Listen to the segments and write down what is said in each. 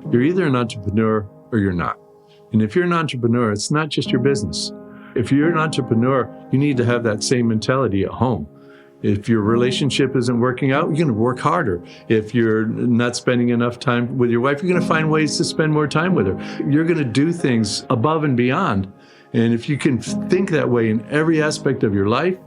You're either an entrepreneur or you're not. And if you're an entrepreneur, it's not just your business. If you're an entrepreneur, you need to have that same mentality at home. If your relationship isn't working out, you're going to work harder. If you're not spending enough time with your wife, you're going to find ways to spend more time with her. You're going to do things above and beyond. And if you can think that way in every aspect of your life,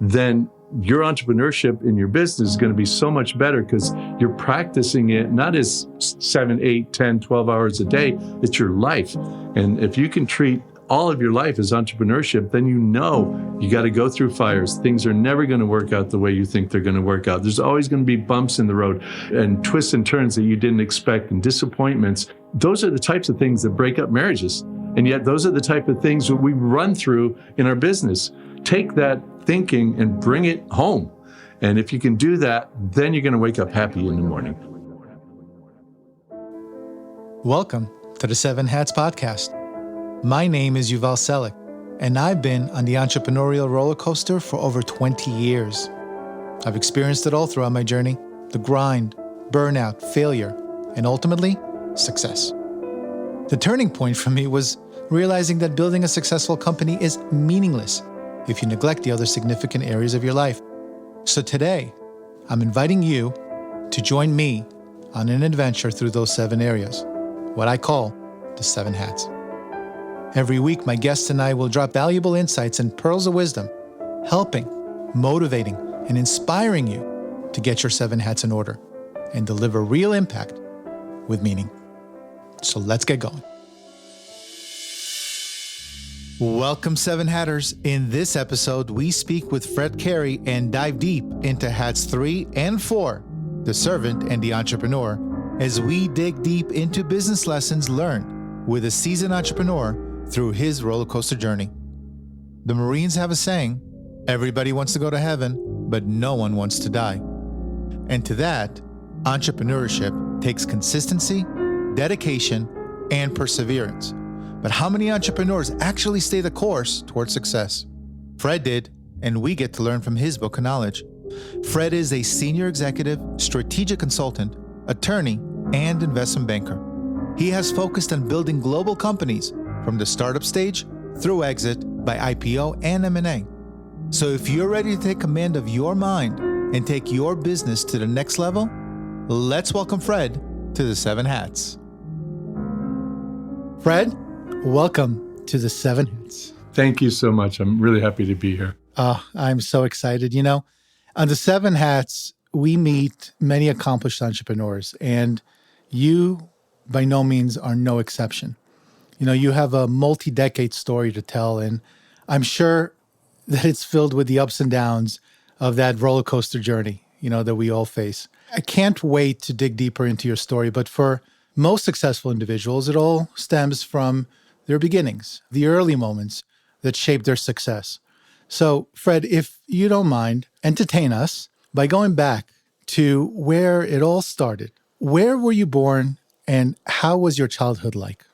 then your entrepreneurship in your business is going to be so much better because you're practicing it not as 7, 8, 10, 12 hours a day, it's your life. And if you can treat all of your life as entrepreneurship, then you know you got to go through fires. Things are never going to work out the way you think they're going to work out. There's always going to be bumps in the road and twists and turns that you didn't expect and disappointments. Those are the types of things that break up marriages. And yet those are the type of things that we run through in our business. Take that thinking and bring it home. And if you can do that, then you're going to wake up happy in the morning. Welcome to the Seven Hats Podcast. My name is Yuval Selik, and I've been on the entrepreneurial roller coaster for over 20 years. I've experienced it all throughout my journey: the grind, burnout, failure, and ultimately, success. The turning point for me was realizing that building a successful company is meaningless if you neglect the other significant areas of your life. So today, I'm inviting you to join me on an adventure through those 7 areas, what I call the 7 hats. Every week, my guests and I will drop valuable insights and pearls of wisdom, helping, motivating, and inspiring you to get your 7 hats in order and deliver real impact with meaning. So let's get going. Welcome, 7 Hatters. In this episode, we speak with Fred Cary and dive deep into hats 3 and 4, the servant and the entrepreneur, as we dig deep into business lessons learned with a seasoned entrepreneur through his roller coaster journey. The Marines have a saying, everybody wants to go to heaven, but no one wants to die. And to that, entrepreneurship takes consistency, dedication, and perseverance. But how many entrepreneurs actually stay the course towards success? Fred did, and we get to learn from his book of knowledge. Fred is a senior executive, strategic consultant, attorney, and investment banker. He has focused on building global companies from the startup stage through exit by IPO and M&A. So if you're ready to take command of your mind and take your business to the next level, let's welcome Fred to the 7 Hats. Fred, welcome to the 7 Hats. Thank you so much. I'm really happy to be here. I'm so excited. You know, on the 7 Hats, we meet many accomplished entrepreneurs, and you by no means are no exception. You know, you have a multi-decade story to tell, and I'm sure that it's filled with the ups and downs of that roller coaster journey, you know, that we all face. I can't wait to dig deeper into your story, but for most successful individuals, it all stems from their beginnings, the early moments that shaped their success. So, Fred, if you don't mind, entertain us by going back to where it all started. Where were you born, and how was your childhood like?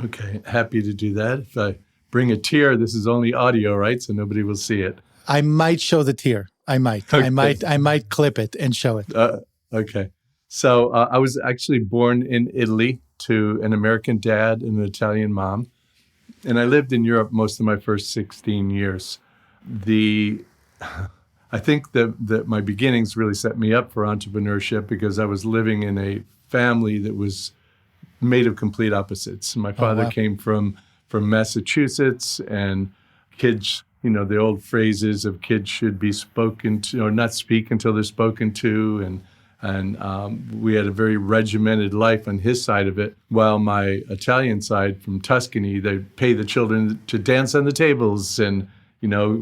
Okay, happy to do that. If I bring a tear, this is only audio, right? So nobody will see it. I might show the tear. I might. Okay. I might clip it and show it. Okay. So I was actually born in Italy to an American dad and an Italian mom. And I lived in Europe most of my first 16 years. I think that my beginnings really set me up for entrepreneurship because I was living in a family that was made of complete opposites. My father came from Massachusetts, and kids, you know, the old phrases of kids should be spoken to or not speak until they're spoken to. And we had a very regimented life on his side of it, while my Italian side from Tuscany, they pay the children to dance on the tables and, you know,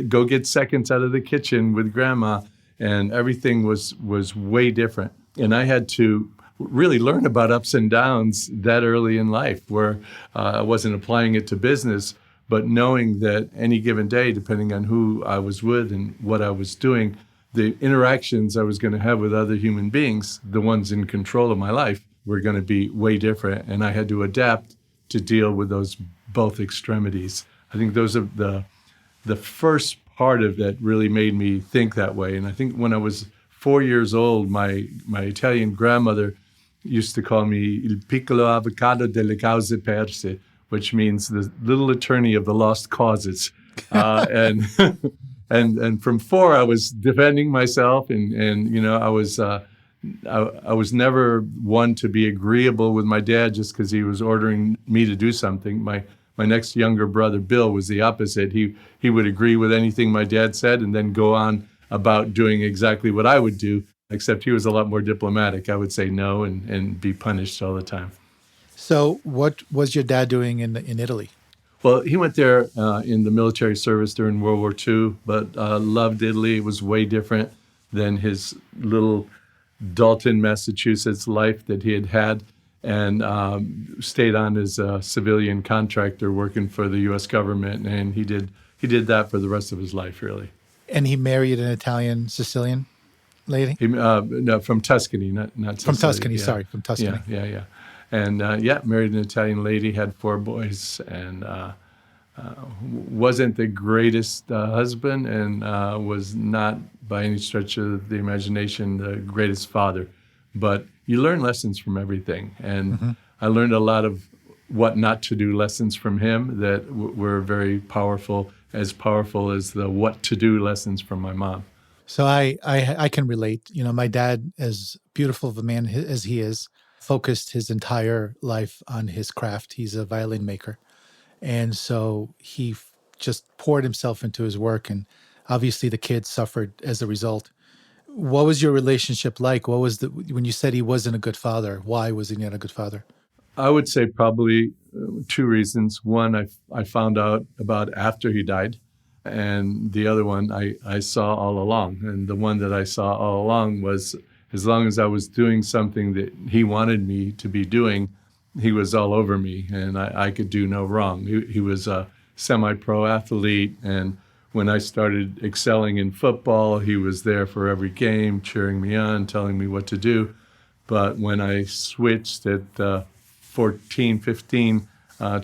go get seconds out of the kitchen with grandma. And everything was way different. And I had to really learn about ups and downs that early in life, where I wasn't applying it to business, but knowing that any given day, depending on who I was with and what I was doing, the interactions I was going to have with other human beings, the ones in control of my life, were going to be way different. And I had to adapt to deal with those both extremities. I think those are the first part of that really made me think that way. And I think when I was 4 years old, my Italian grandmother used to call me Il piccolo avvocato delle cause perse, which means the little attorney of the lost causes. And and from 4, I was defending myself, and I was never one to be agreeable with my dad just because he was ordering me to do something. My next younger brother, Bill, was the opposite. He would agree with anything my dad said and then go on about doing exactly what I would do, except he was a lot more diplomatic. I would say no and be punished all the time. So what was your dad doing in Italy? Well, he went there in the military service during World War II, but loved Italy. It was way different than his little Dalton, Massachusetts life that he had, and stayed on as a civilian contractor working for the U.S. government. And he did that for the rest of his life, really. And he married an Italian Sicilian lady? No, from Tuscany, not From Sicily. Tuscany, Yeah. sorry, from Tuscany. Yeah. And married an Italian lady, had 4 boys, and wasn't the greatest husband, and was not by any stretch of the imagination the greatest father. But you learn lessons from everything, and I learned a lot of what not to do lessons from him that were very powerful as the what to do lessons from my mom. So I can relate. My dad, as beautiful of a man as he is, focused his entire life on his craft. He's a violin maker. And so he just poured himself into his work. And obviously the kids suffered as a result. What was your relationship like? When you said he wasn't a good father, why was he not a good father? I would say probably 2 reasons. One, I found out about after he died. And the other one I saw all along. And the one that I saw all along was, as long as I was doing something that he wanted me to be doing, he was all over me, and I could do no wrong. He was a semi-pro athlete, and when I started excelling in football, he was there for every game, cheering me on, telling me what to do. But when I switched at 14, 15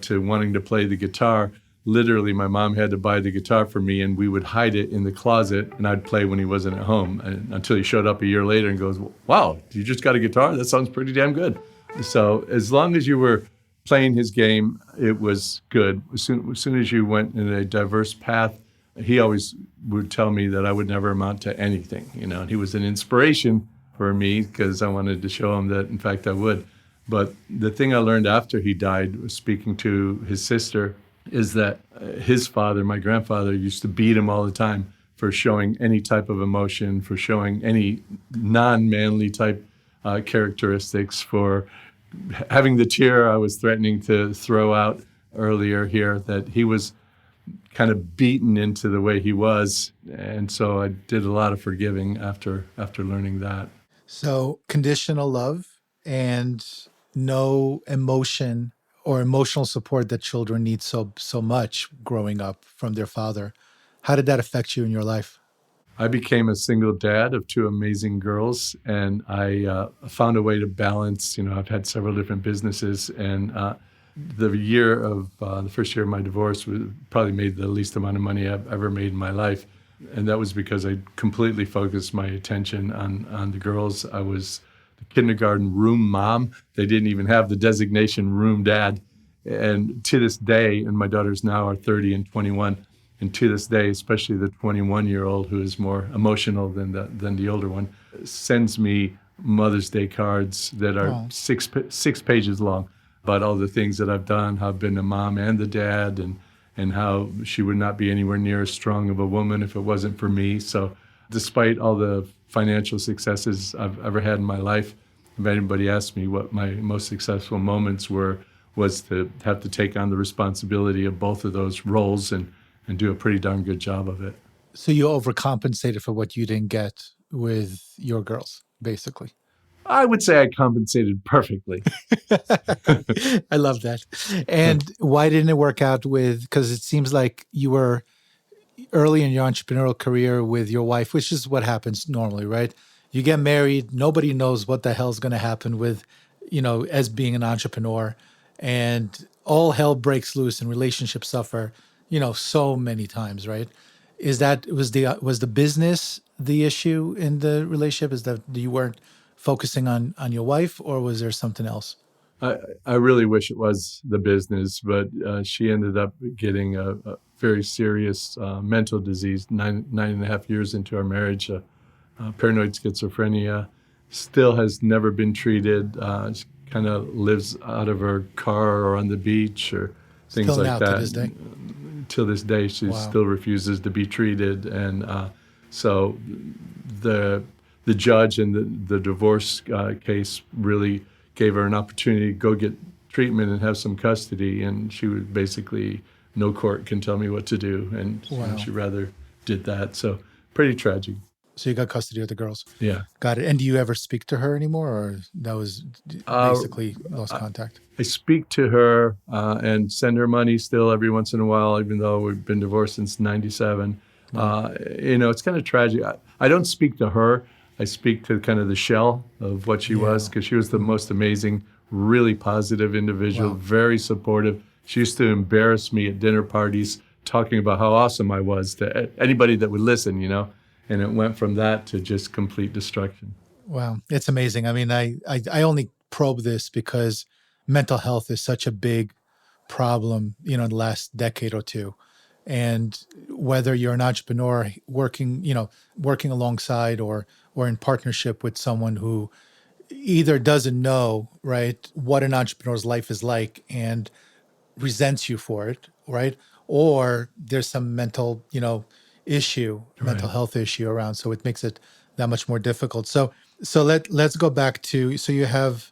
to wanting to play the guitar, literally my mom had to buy the guitar for me, and we would hide it in the closet, and I'd play when he wasn't at home, and until he showed up a year later and goes, "Wow, you just got a guitar? That sounds pretty damn good." So as long as you were playing his game, it was good. As soon as you went in a diverse path, he always would tell me that I would never amount to anything. And he was an inspiration for me because I wanted to show him that, in fact, I would. But the thing I learned after he died, was speaking to his sister, is that his father, my grandfather, used to beat him all the time for showing any type of emotion, for showing any non-manly type characteristics, for having the tear I was threatening to throw out earlier here, that he was kind of beaten into the way he was. And so I did a lot of forgiving after learning that. So conditional love and no emotion or emotional support that children need so much growing up from their father. How did that affect you in your life? I became a single dad of 2 amazing girls, and I found a way to balance. I've had several different businesses, and the first year of my divorce probably made the least amount of money I've ever made in my life. And that was because I completely focused my attention on the girls. I was the kindergarten room mom. They didn't even have the designation room dad. And to this day, and my daughters now are 30 and 21, and to this day, especially the 21-year-old, who is more emotional than the older one, sends me Mother's Day cards that are six pages long about all the things that I've done, how I've been the mom and the dad, and how she would not be anywhere near as strong of a woman if it wasn't for me. So despite all the financial successes I've ever had in my life, if anybody asked me what my most successful moments was to have to take on the responsibility of both of those roles and do a pretty darn good job of it. So you overcompensated for what you didn't get with your girls, basically. I would say I compensated perfectly. I love that. And why didn't it work out because it seems like you were early in your entrepreneurial career with your wife, which is what happens normally, right? You get married, nobody knows what the hell's going to happen with, as being an entrepreneur, and all hell breaks loose and relationships suffer, so many times, right? Was the business the issue in the relationship? Is that you weren't focusing on your wife, or was there something else? I, I really wish it was the business, but she ended up getting a very serious mental disease 9.5 years into our marriage. Paranoid schizophrenia, still has never been treated. She kind of lives out of her car or on the beach or things Still like now to that. this day. Till this day, she Wow. still refuses to be treated, and so the the judge in the divorce case really gave her an opportunity to go get treatment and have some custody, and she was basically, no court can tell me what to do, and Wow. she rather did that. So pretty tragic. So you got custody of the girls. Yeah. Got it. And do you ever speak to her anymore, or that was Uh, basically lost contact? I speak to her and send her money still every once in a while, even though we've been divorced since '97. Wow. It's kind of tragic. I don't speak to her. I speak to kind of the shell of what she was, Yeah. because she was the most amazing, really positive individual, Wow. very supportive. She used to embarrass me at dinner parties, talking about how awesome I was to anybody that would listen, and it went from that to just complete destruction. Wow. It's amazing. I mean, I only probe this because mental health is such a big problem, in the last decade or two. And whether you're an entrepreneur working alongside or in partnership with someone who either doesn't know, right, what an entrepreneur's life is like and resents you for it, right? Or there's some mental Right. health issue around. So it makes it that much more difficult. So let's go back to, so you have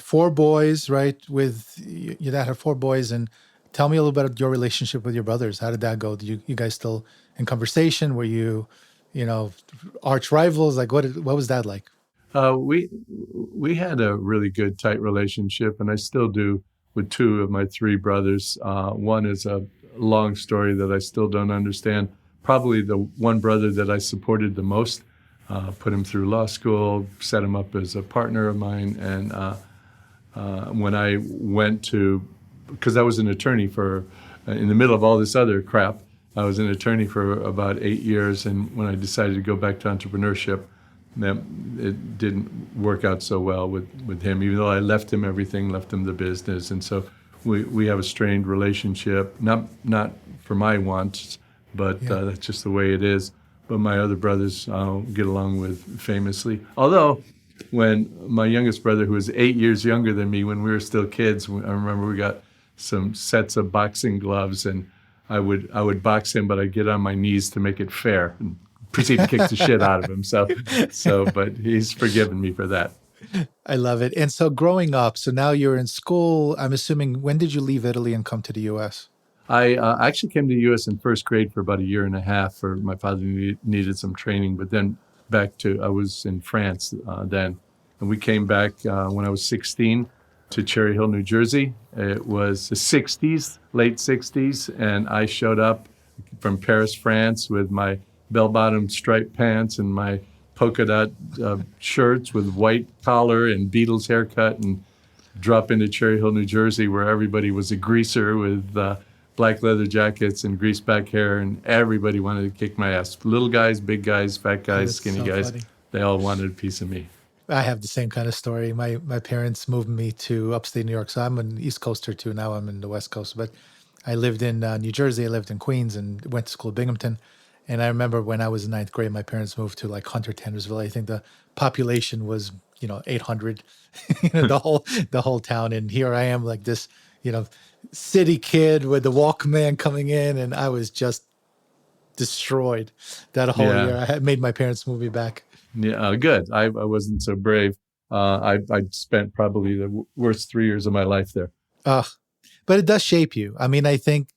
four boys, right? Your dad had four boys, and tell me a little bit about your relationship with your brothers. How did that go? Did you guys still in conversation? Were you know, arch rivals? Like what was that like? We had a really good, tight relationship, and I still do with two of my three brothers. One is a long story that I still don't understand. Probably the one brother that I supported the most, put him through law school, set him up as a partner of mine, and when I went to, because I was an attorney for, in the middle of all this other crap, I was an attorney for about 8 years, and when I decided to go back to entrepreneurship, that it didn't work out so well with him, even though I left him everything, left him the business. And so we have a strained relationship, not for my wants, but Yeah. that's just the way it is. But my other brothers get along with famously. Although when my youngest brother, who was 8 years younger than me, when we were still kids, I remember we got some sets of boxing gloves, and I would box him, but I'd get on my knees to make it fair and proceed to kick the shit out of him. But he's forgiven me for that. I love it. And so growing up, so now you're in school. I'm assuming, when did you leave Italy and come to the US? I actually came to the U.S. in first grade for about a year and a half. For my father needed some training, but then I was in France then, and we came back when I was 16 to Cherry Hill, New Jersey. It was the '60s, late '60s, and I showed up from Paris, France, with my bell-bottom striped pants and my polka dot shirts with white collar and Beatles haircut, and drop into Cherry Hill, New Jersey, where everybody was a greaser with black leather jackets and greased back hair, and everybody wanted to kick my ass. Little guys, big guys, fat guys, That's skinny so guys, funny. they all wanted a piece of me. I have the same kind of story. My parents moved me to upstate New York, so I'm an East Coaster too. Now I'm in the West Coast, but I lived in New Jersey. I lived in Queens and went to school at Binghamton. And I remember when I was in ninth grade, my parents moved to like Hunter Tannersville. I think the population was 800, the whole town. And here I am, like this you know city kid with the Walkman coming in, and I was just destroyed that whole Yeah, year. I had made my parents move me back. yeah, good. I wasn't so brave. I spent probably the worst 3 years of my life there. Ugh. But it does shape you. I mean, I think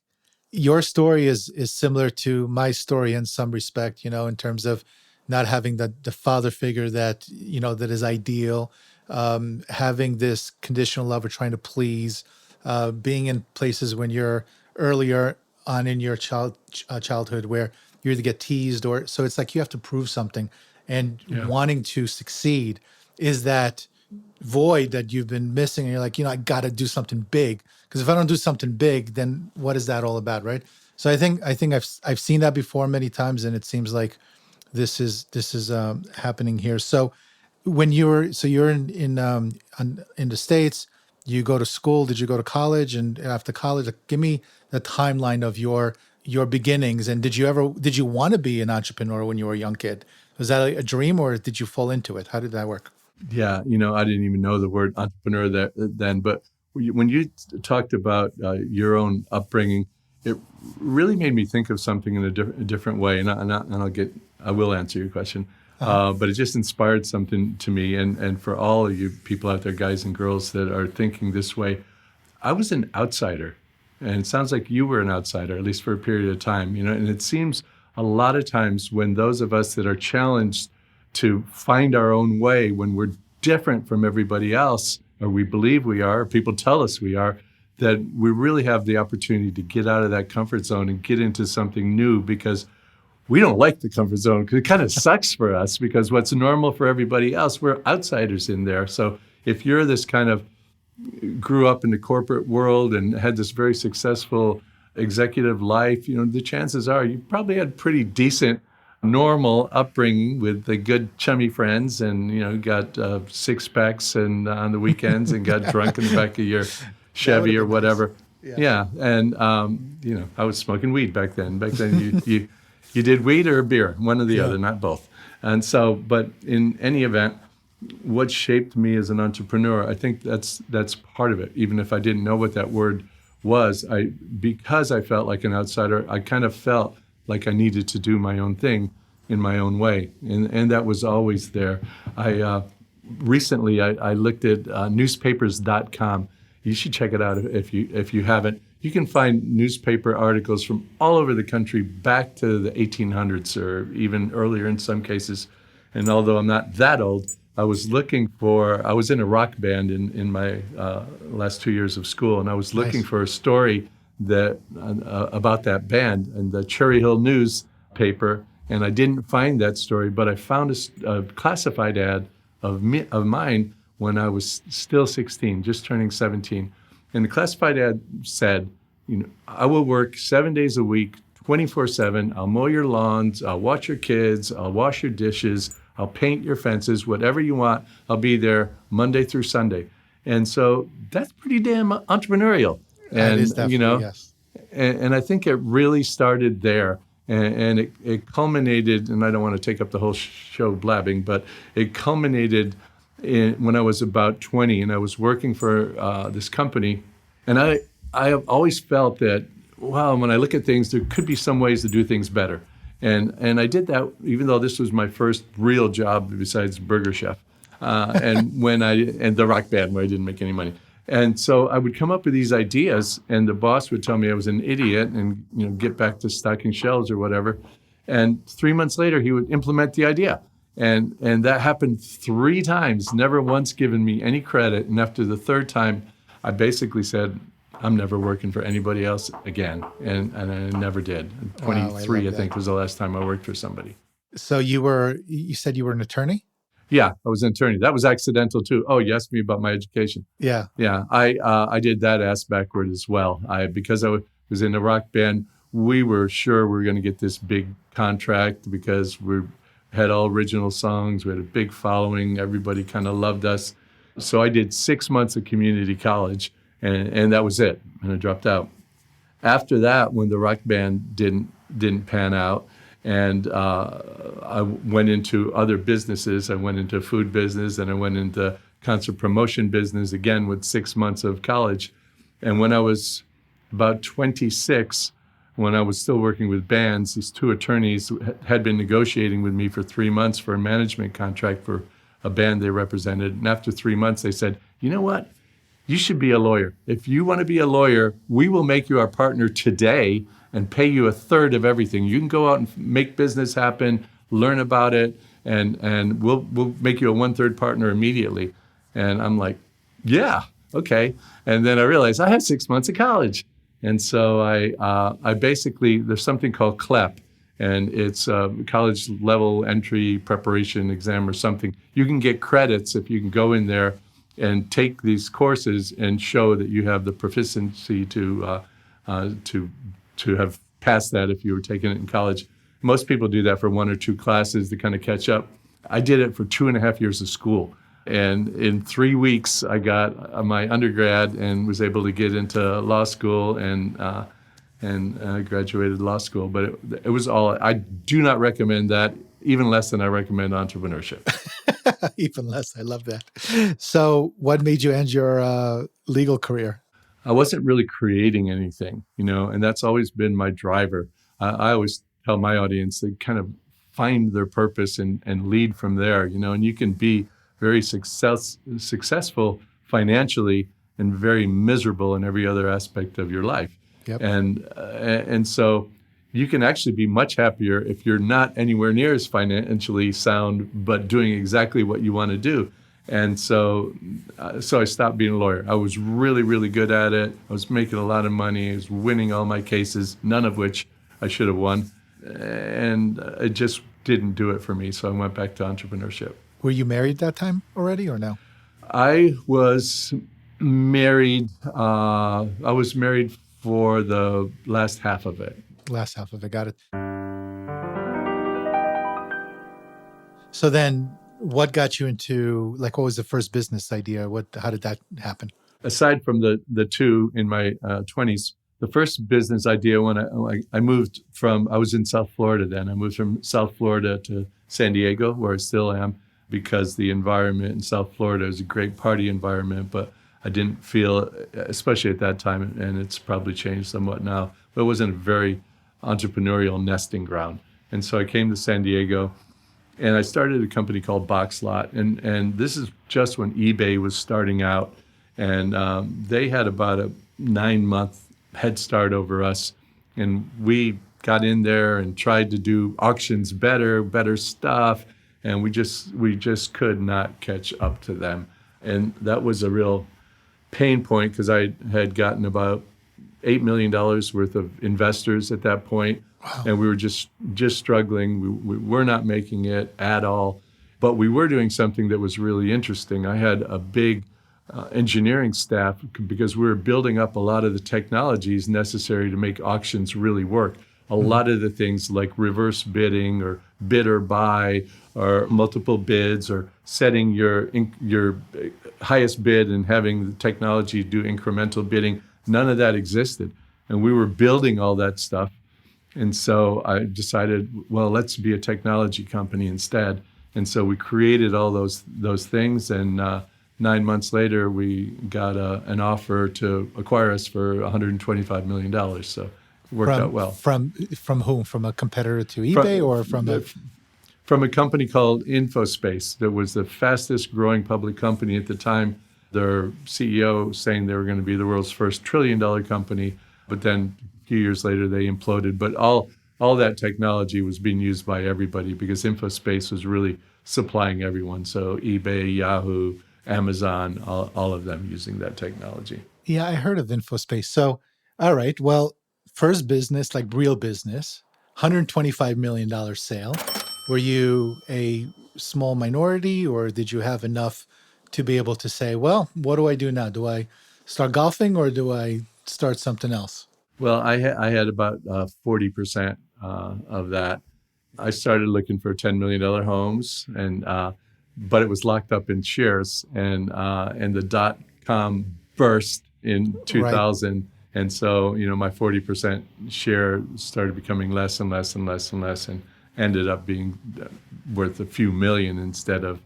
your story is similar to my story in some respect, in terms of not having the father figure that is ideal, having this conditional love or trying to please, being in places when you're earlier on in your childhood where you either get teased or so it's like you have to prove something, and Yeah. wanting to succeed is that void that you've been missing, and you're like, I got to do something big, because if I don't do something big, then what is that all about, right? So I think I've seen that before many times, and it seems like this is happening here. So When you're in the States, you go to school. Did you go to college? And after college, like, give me the timeline of your beginnings. And did you want to be an entrepreneur when you were a young kid? Was that a dream, or did you fall into it? How did that work? Yeah, I didn't even know the word entrepreneur then, but when you talked about your own upbringing, it really made me think of something in a different way, and I will answer your question, but it just inspired something to me, and for all of you people out there, guys and girls that are thinking this way, I was an outsider, and it sounds like you were an outsider, at least for a period of time, and it seems a lot of times when those of us that are challenged to find our own way when we're different from everybody else, or we believe we are, or people tell us we are, that we really have the opportunity to get out of that comfort zone and get into something new, because we don't like the comfort zone because it kind of sucks for us, because what's normal for everybody else, we're outsiders in there. So if you're this kind of grew up in the corporate world and had this very successful executive life, the chances are you probably had pretty decent normal upbringing with the good chummy friends, and got six packs and on the weekends and got drunk in the back of your Chevy or whatever. Nice. Yeah. And I was smoking weed back then. Back then you did weed or beer, one or the other, not both. And so, but in any event, what shaped me as an entrepreneur, I think that's part of it. Even if I didn't know what that word was, because I felt like an outsider, I kind of felt like I needed to do my own thing in my own way. And that was always there. Recently I looked at newspapers.com. You should check it out if you haven't. You can find newspaper articles from all over the country back to the 1800s or even earlier in some cases. And although I'm not that old, I was in a rock band in my last 2 years of school, and I was looking for a story that about that band in the Cherry Hill newspaper, and I didn't find that story, but I found a classified ad of mine when I was still 16, just turning 17. And the classified ad said, I will work 7 days a week, 24/7. I'll mow your lawns, I'll watch your kids, I'll wash your dishes, I'll paint your fences, whatever you want, I'll be there Monday through Sunday. And so that's pretty damn entrepreneurial. And, is definitely, yes. And I think it really started there. And it culminated, and I don't want to take up the whole show blabbing, but it culminated when I was about 20, and I was working for this company. And I have always felt that, wow, when I look at things, there could be some ways to do things better. And I did that, even though this was my first real job besides Burger Chef, and the rock band where I didn't make any money. And so I would come up with these ideas, and the boss would tell me I was an idiot and get back to stocking shelves or whatever. And 3 months later, he would implement the idea. And that happened 3 times, never once given me any credit. And after the third time, I basically said, I'm never working for anybody else again. And I never did. 23, wow, I think, was the last time I worked for somebody. So you said you were an attorney? Yeah, I was an attorney. That was accidental too. Oh, you asked me about my education. Yeah. Yeah, I did that ass backward as well. Because I was in a rock band, we were sure we were going to get this big contract because we had all original songs. We had a big following. Everybody kind of loved us. So I did 6 months of community college, and that was it. And I dropped out. After that, when the rock band didn't pan out, and I went into other businesses. I went into food business, and I went into concert promotion business again with 6 months of college. And when I was about 26, when I was still working with bands, these 2 attorneys had been negotiating with me for 3 months for a management contract for a band they represented. And after 3 months, they said, you know what? You should be a lawyer. If you want to be a lawyer, we will make you our partner today and pay you 1/3 of everything. You can go out and make business happen, learn about it, and we'll make you a 1/3 partner immediately. And I'm like, yeah, okay. And then I realized I had 6 months of college. And so I basically, there's something called CLEP, and it's a college level entry preparation exam or something. You can get credits if you can go in there and take these courses and show that you have the proficiency to have passed that if you were taking it in college. Most people do that for 1 or 2 classes to kind of catch up. I did it for 2.5 years of school. And in 3 weeks, I got my undergrad and was able to get into law school and graduated law school. But it was all, I do not recommend that, even less than I recommend entrepreneurship. Even less. I love that. So what made you end your legal career? I wasn't really creating anything, and that's always been my driver. I always tell my audience to kind of find their purpose and lead from there, and you can be very successful financially and very miserable in every other aspect of your life. Yep. And so you can actually be much happier if you're not anywhere near as financially sound, but doing exactly what you want to do. And so I stopped being a lawyer. I was really, really good at it. I was making a lot of money. I was winning all my cases, none of which I should have won. And it just didn't do it for me. So I went back to entrepreneurship. Were you married that time already or no? I was married. I was married for the last half of it. Last half of it. Got it. So then what got you into, what was the first business idea? How did that happen? Aside from the two in my 20s, the first business idea when I moved from, I was in South Florida then. I moved from South Florida to San Diego, where I still am, because the environment in South Florida is a great party environment, but I didn't feel, especially at that time, and it's probably changed somewhat now, but it wasn't a very entrepreneurial nesting ground. And so I came to San Diego, and I started a company called Boxlot, and this is just when eBay was starting out, and they had about a 9-month head start over us, and we got in there and tried to do auctions better stuff, and we just could not catch up to them, and that was a real pain point because I had gotten about $8 million worth of investors at that point. Wow. And we were just struggling. We were not making it at all, but we were doing something that was really interesting. I had a big engineering staff because we were building up a lot of the technologies necessary to make auctions really work. A lot of the things like reverse bidding or bid or buy or multiple bids or setting your highest bid and having the technology do incremental bidding, none of that existed. And we were building all that stuff. And so I decided, well, let's be a technology company instead. And so we created all those things. And 9 months later, we got an offer to acquire us for $125 million. So it worked out well. From whom? From a competitor to eBay or from a company called InfoSpace that was the fastest growing public company at the time. Their CEO saying they were going to be the world's first $1 trillion company, but then a few years later they imploded. But all that technology was being used by everybody because InfoSpace was really supplying everyone. So eBay, Yahoo, Amazon, all of them using that technology. Yeah, I heard of InfoSpace. So, all right, well, first business, like real business, $125 million sale. Were you a small minority or did you have enough to be able to say, well, what do I do now? Do I start golfing or do I start something else? Well, I had about 40% of that. I started looking for $10 million homes, but it was locked up in shares, and the dot-com burst in 2000, right. And so my 40% share started becoming less and less and less and less, and ended up being worth a few million instead of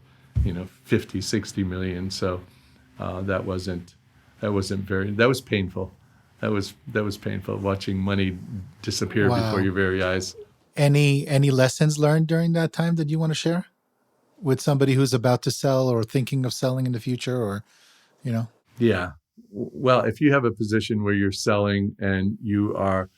50, 60 million. So that was painful. That was painful watching money disappear before your very eyes. Any lessons learned during that time that you want to share with somebody who's about to sell or thinking of selling in the future, or Yeah. Well, if you have a position where you're selling and you are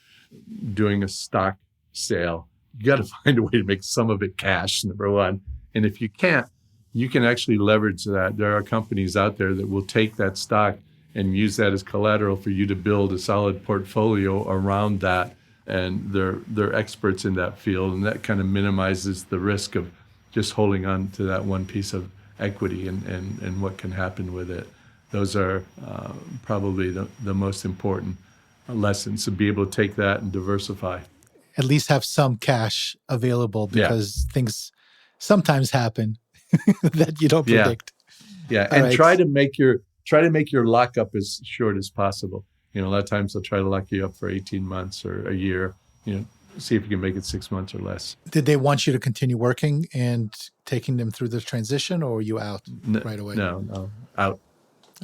doing a stock sale, you got to find a way to make some of it cash, number one. And if you can't, you can actually leverage that. There are companies out there that will take that stock and use that as collateral for you to build a solid portfolio around that. And they're experts in that field. And that kind of minimizes the risk of just holding on to that one piece of equity and what can happen with it. Those are probably the most important lessons, to be able to take that and diversify. At least have some cash available because things sometimes happen that you don't Yeah. predict. Yeah. All And right. try to make your lockup as short as possible. A lot of times they'll try to lock you up for 18 months or a year, see if you can make it 6 months or less. Did they want you to continue working and taking them through the transition, or were you out right away? No, out.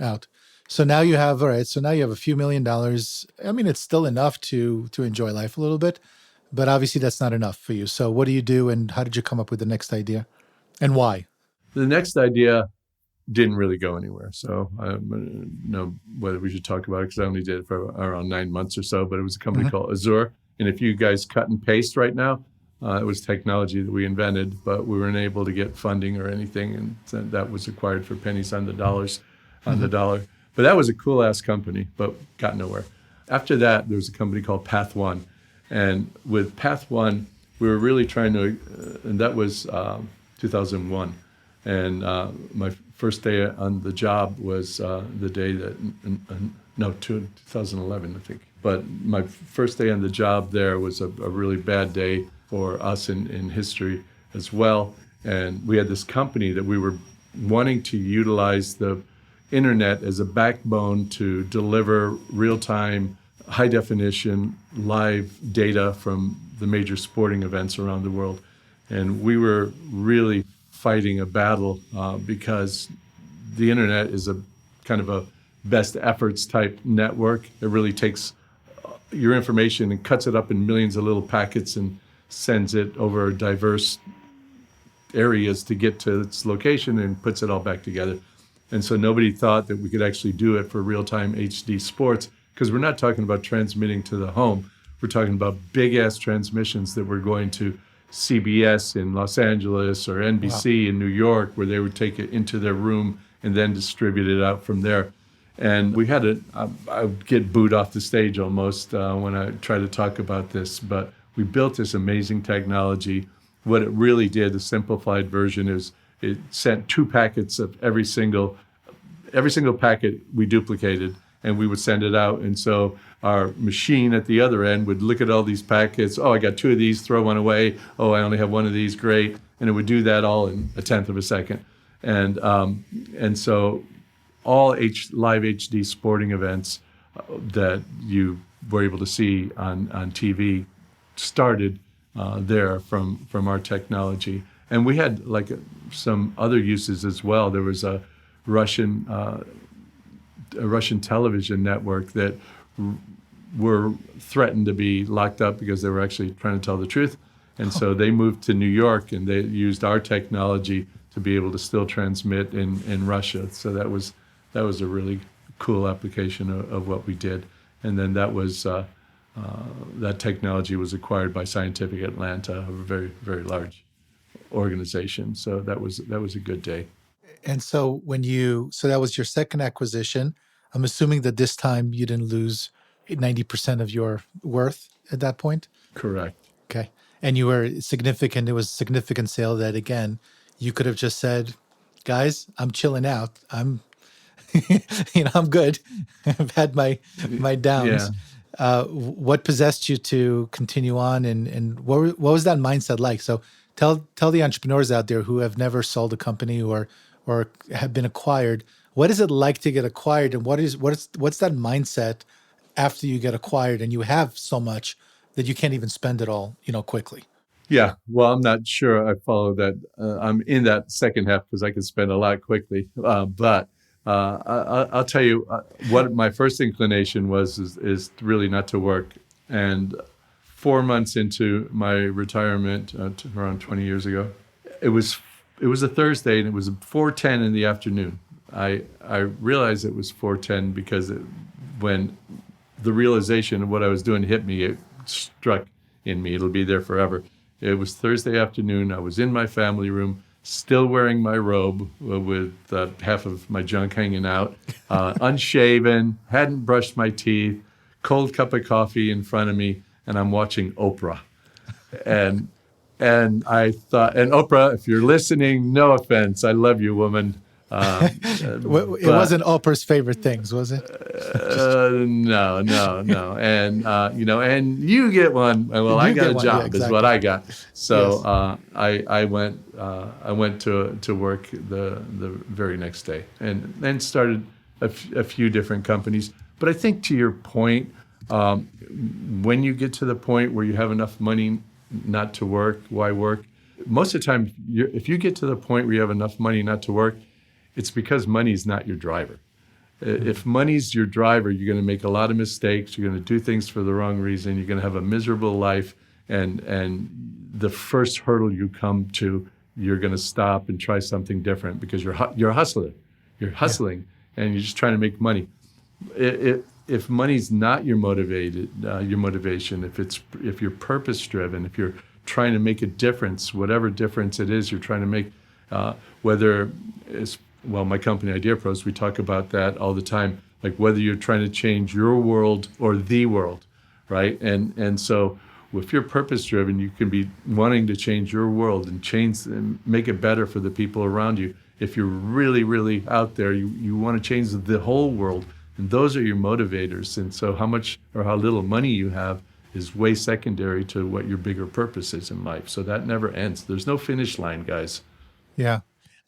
Out. So now you have, all right, so now you have a few $1,000,000. I mean, it's still enough to enjoy life a little bit, but obviously that's not enough for you. So what do you do, and how did you come up with the next idea, and why? The next idea didn't really go anywhere. So I don't know whether we should talk about it because I only did it for around 9 months or so, but it was a company called Azure. And if you guys cut and paste right now, it was technology that we invented, but we weren't able to get funding or anything. And that was acquired for pennies on the dollar. But that was a cool ass company, but got nowhere. After that, there was a company called Path One. And with Path One, we were really trying to, and that was 2001. And my first day on the job was the day that, 2011, I think. But my first day on the job there was a really bad day for us in history as well. And we had this company that we were wanting to utilize the internet as a backbone to deliver real-time, high-definition, live data from the major sporting events around the world. And we were really fighting a battle because the internet is a kind of a best efforts type network. It really takes your information and cuts it up in millions of little packets and sends it over diverse areas to get to its location and puts it all back together. And so nobody thought that we could actually do it for real-time HD sports because we're not talking about transmitting to the home. We're talking about big-ass transmissions that were going to CBS in Los Angeles or NBC in New York, where they would take it into their room and then distribute it out from there. And we had I would get booed off the stage almost when I try to talk about this, but we built this amazing technology. What it really did, the simplified version, is it sent 2 packets of every single packet we duplicated, and we would send it out. And so our machine at the other end would look at all these packets. Oh, I got 2 of these, throw one away. Oh, I only have 1 of these, great. And it would do that all in a tenth of a second. And so all live HD sporting events that you were able to see on TV started there from our technology. And we had some other uses as well. There was a Russian television network that were threatened to be locked up because they were actually trying to tell the truth. And so they moved to New York, and they used our technology to be able to still transmit in Russia. So that was a really cool application of what we did. And then that technology was acquired by Scientific Atlanta, a very, very large organization. So that was a good day. And so so that was your second acquisition. I'm assuming that this time you didn't lose 90% of your worth at that point? Correct. Okay. And it was a significant sale that, again, you could have just said, guys, I'm chilling out. I'm good. I've had my downs. Yeah. What possessed you to continue on, and what was that mindset like? So tell the entrepreneurs out there who have never sold a company or have been acquired, what is it like to get acquired, and what's that mindset after you get acquired and you have so much that you can't even spend it all, quickly? Yeah, well, I'm not sure I follow that. I'm in that second half because I can spend a lot quickly. But I'll tell you what my first inclination is really not to work. And 4 months into my retirement, around 20 years ago, it was a Thursday, and it was 4:10 in the afternoon. I realized it was 4:10 because when the realization of what I was doing hit me, it struck in me. It'll be there forever. It was Thursday afternoon. I was in my family room, still wearing my robe with half of my junk hanging out, unshaven, hadn't brushed my teeth, cold cup of coffee in front of me, and I'm watching Oprah. And I thought, and Oprah, if you're listening, no offense, I love you, woman, It But wasn't Oprah's favorite things, was it? Just no, no, no. And, and you get one. Well, I you got get a one. Yeah, job is what exactly. I got. So Yes. I went to work the very next day and then started a few different companies. But I think to your point, when you get to the point where you have enough money not to work, why work? Most of the time, if you get to the point where you have enough money not to work, it's because money is not your driver. If money's your driver, you're going to make a lot of mistakes. You're going to do things for the wrong reason. You're going to have a miserable life, and the first hurdle you come to, you're going to stop and try something different because you're a hustler. You're Yeah. hustling, and you're just trying to make money. If money's not your motivation, if you're purpose driven, if you're trying to make a difference, whatever difference it is you're trying to make, whether it's well, my company Idea Pros, we talk about that all the time, like whether you're trying to change your world or the world, right? And so if you're purpose driven, you can be wanting to change your world and make it better for the people around you. If you're really, really out there, you want to change the whole world. And those are your motivators. And so how much or how little money you have is way secondary to what your bigger purpose is in life. So that never ends. There's no finish line, guys. Yeah.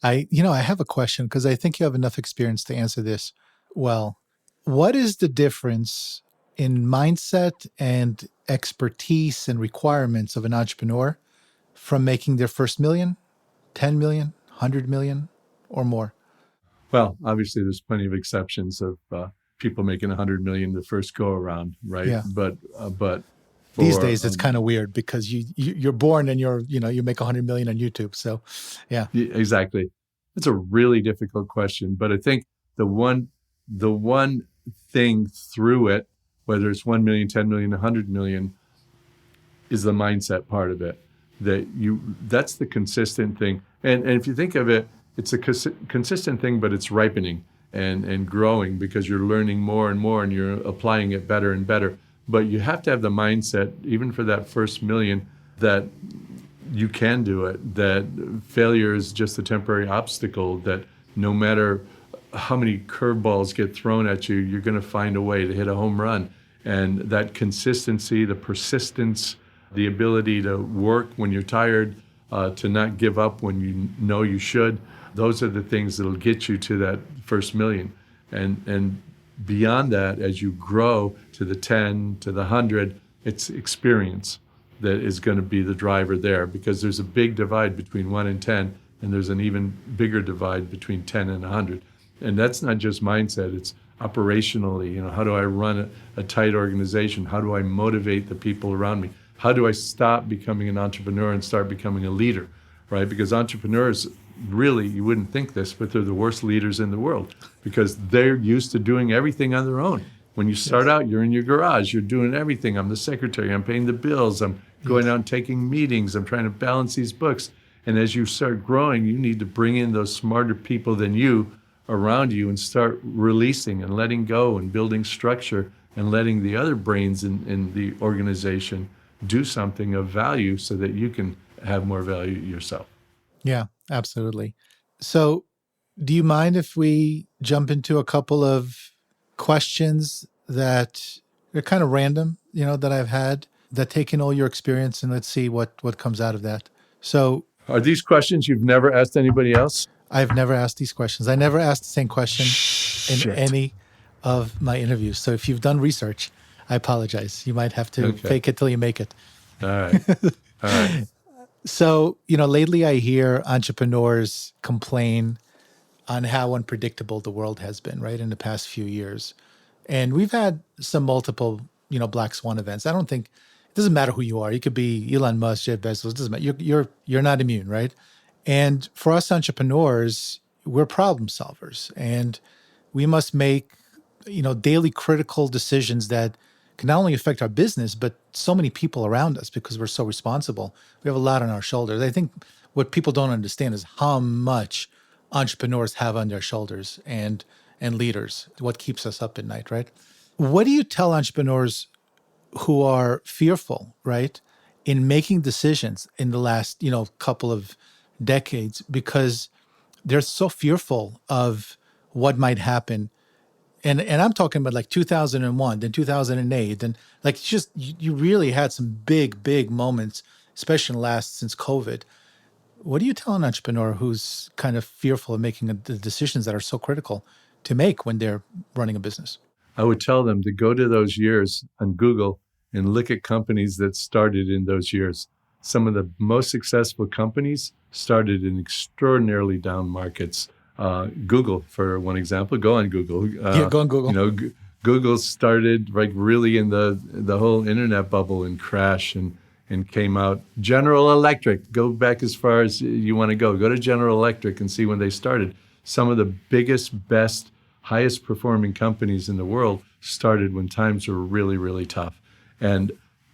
I have a question because I think you have enough experience to answer this well. What is the difference in mindset and expertise and requirements of an entrepreneur from making their first million, 10 million, 100 million, or more? Well, obviously, there's plenty of exceptions of people making 100 million the first go around, right? Yeah. But These for days it's kind of weird because you're born and you make 100 million on YouTube. So, yeah. exactly, it's a really difficult question. But I think the one thing through it, whether it's 1 million, 10 million, 100 million, is the mindset part of it. That's the consistent thing. And if you think of it, it's a consistent thing, but it's ripening and growing because you're learning more and more and you're applying it better and better. But you have to have the mindset, even for that first million, that you can do it, that failure is just a temporary obstacle, that no matter how many curveballs get thrown at you, you're going to find a way to hit a home run. And that consistency, the persistence, the ability to work when you're tired, to not give up when you know you should, those are the things that'll get you to that first million. And beyond that, as you grow to the 10, to the 100, it's experience that is going to be the driver there, because there's a big divide between 1 and 10, and there's an even bigger divide between 10 and 100. And that's not just mindset, it's operationally, how do I run a tight organization? How do I motivate the people around me? How do I stop becoming an entrepreneur and start becoming a leader, right? Because entrepreneurs, really, you wouldn't think this, but they're the worst leaders in the world because they're used to doing everything on their own. When you start out, you're in your garage, you're doing everything. I'm the secretary, I'm paying the bills, I'm going out and taking meetings, I'm trying to balance these books. And as you start growing, you need to bring in those smarter people than you around you and start releasing and letting go and building structure and letting the other brains in the organization do something of value so that you can have more value yourself. Yeah, absolutely. So, do you mind if we jump into a couple of questions that are kind of random, that I've had that take in all your experience and let's see what comes out of that. So, Are these questions you've never asked anybody else? I've never asked these questions. I never asked the same question in Shit. any of my interviews. So if you've done research, I apologize. You might have to Okay. fake it till you make it. All right. All right. So, lately I hear entrepreneurs complain on how unpredictable the world has been, right, in the past few years. And we've had some multiple, black swan events. I don't think it doesn't matter who you are. You could be Elon Musk, Jeff Bezos, it doesn't matter. You're not immune, right? And for us entrepreneurs, we're problem solvers and we must make, daily critical decisions that can not only affect our business, but so many people around us because we're so responsible. We have a lot on our shoulders. I think what people don't understand is how much entrepreneurs have on their shoulders and leaders, what keeps us up at night, right? What do you tell entrepreneurs who are fearful, right, in making decisions in the last, couple of decades? Because they're so fearful of what might happen. And I'm talking about like 2001, then 2008, and like it's just you really had some big moments, especially in the last since COVID. What do you tell an entrepreneur who's kind of fearful of making the decisions that are so critical to make when they're running a business? I would tell them to go to those years on Google and look at companies that started in those years. Some of the most successful companies started in extraordinarily down markets. Google, for one example, go on Google. Go on Google. Google started like really in the whole internet bubble and crash and came out. General Electric, go back as far as you want to go. Go to General Electric and see when they started. Some of the biggest, best, highest performing companies in the world started when times were really, really tough. And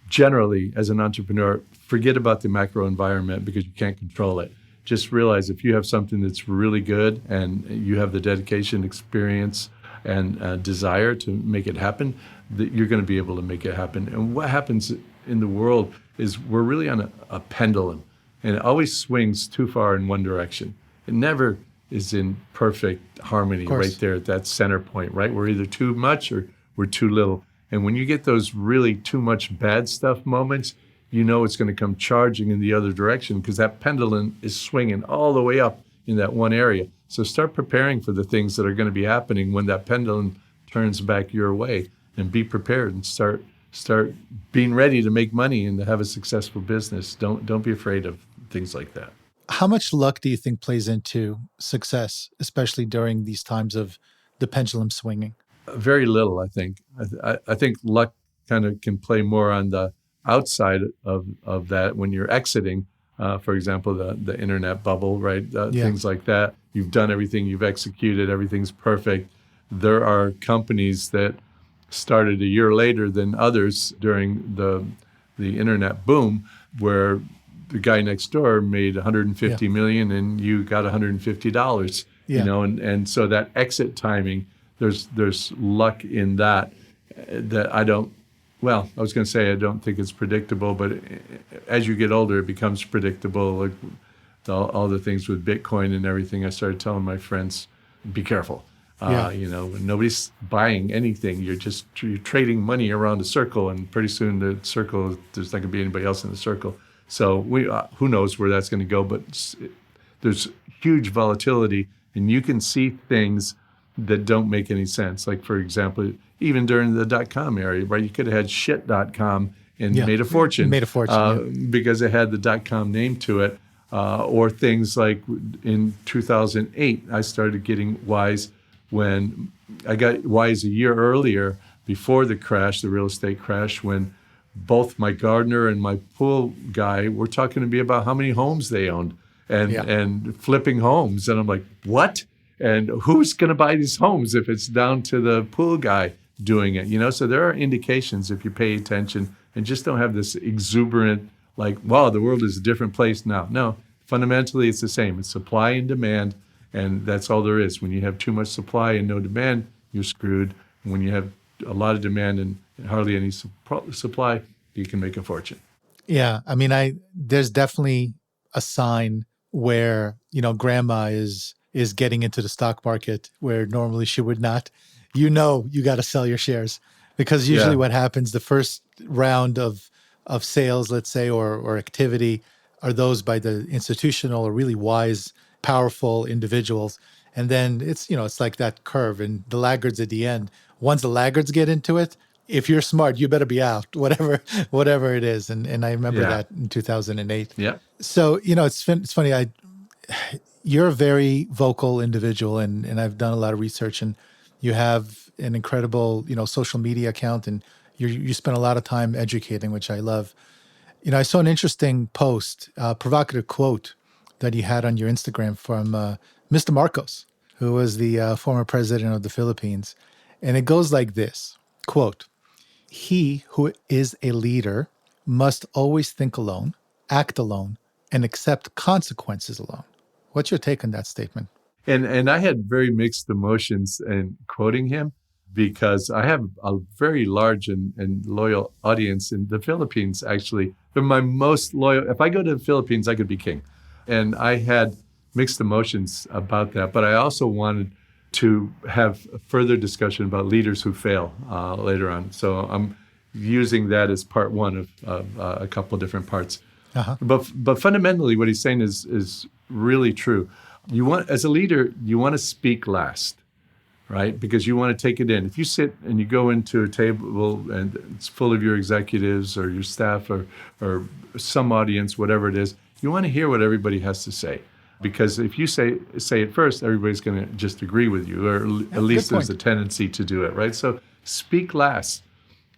generally, as an entrepreneur, forget about the macro environment because you can't control it. Just realize if you have something that's really good and you have the dedication, experience, and desire to make it happen, that you're going to be able to make it happen. And what happens in the world is we're really on a pendulum, and it always swings too far in one direction. It never is in perfect harmony right there at that center point, right? We're either too much or we're too little. And when you get those really too much bad stuff moments, you know it's going to come charging in the other direction because that pendulum is swinging all the way up in that one area. So start preparing for the things that are going to be happening when that pendulum turns back your way, and be prepared and start being ready to make money and to have a successful business. Don't be afraid of things like that. How much luck do you think plays into success, especially during these times of the pendulum swinging? Very little, I think. I think luck kind of can play more on the outside of that when you're exiting, for example, the internet bubble, right? Things like that. You've done everything, you've executed, everything's perfect. There are companies that started a year later than others during the internet boom, where the guy next door made 150 million and you got $150, and so that exit timing, there's luck in that I don't, well, I was going to say I don't think it's predictable, but as you get older, it becomes predictable. Like all the things with Bitcoin and everything, I started telling my friends, be careful. Nobody's buying anything. You're trading money around a circle, and pretty soon the circle, there's not going to be anybody else in the circle. So who knows where that's going to go, but there's huge volatility, and you can see things that don't make any sense. Like, for example, even during the .com era, right? You could have had shit.com and made a fortune. Because it had the .com name to it. Or things like in 2008, I started getting wise when I got wise a year earlier before the crash, the real estate crash, when both my gardener and my pool guy were talking to me about how many homes they owned and flipping homes. And I'm like, what? And who's going to buy these homes if it's down to the pool guy doing it? So there are indications if you pay attention and just don't have this exuberant, like, wow, the world is a different place now. No, fundamentally it's the same. It's supply and demand, and that's all there is. When you have too much supply and no demand, you're screwed. When you have a lot of demand and hardly any supply, you can make a fortune. Yeah, I mean, there's definitely a sign where, grandma is getting into the stock market where normally she would not. You got to sell your shares, because usually what happens, the first round of sales, let's say, or activity, are those by the institutional or really wise, powerful individuals. And then it's like that curve, and the laggards at the end. Once the laggards get into it, if you're smart, you better be out, whatever it is. And I remember that in 2008. Yeah. So, it's funny. You're a very vocal individual, and I've done a lot of research, and you have an incredible, social media account, and you spend a lot of time educating, which I love. I saw an interesting post, provocative quote that you had on your Instagram from Mr. Marcos, who was the former president of the Philippines. And it goes like this, quote, "He who is a leader must always think alone, act alone, and accept consequences alone." What's your take on that statement? And I had very mixed emotions in quoting him, because I have a very large and loyal audience in the Philippines, actually. They're my most loyal. If I go to the Philippines, I could be king. And I had mixed emotions about that. But I also wanted to have a further discussion about leaders who fail later on. So I'm using that as part one of a couple of different parts. Uh-huh. But fundamentally, what he's saying is really true. As a leader, you want to speak last, right? Because you want to take it in. If you sit and you go into a table and it's full of your executives or your staff or some audience, whatever it is, you want to hear what everybody has to say. Because if you say it first, everybody's going to just agree with you, or at least there's a tendency to do it, right? So speak last.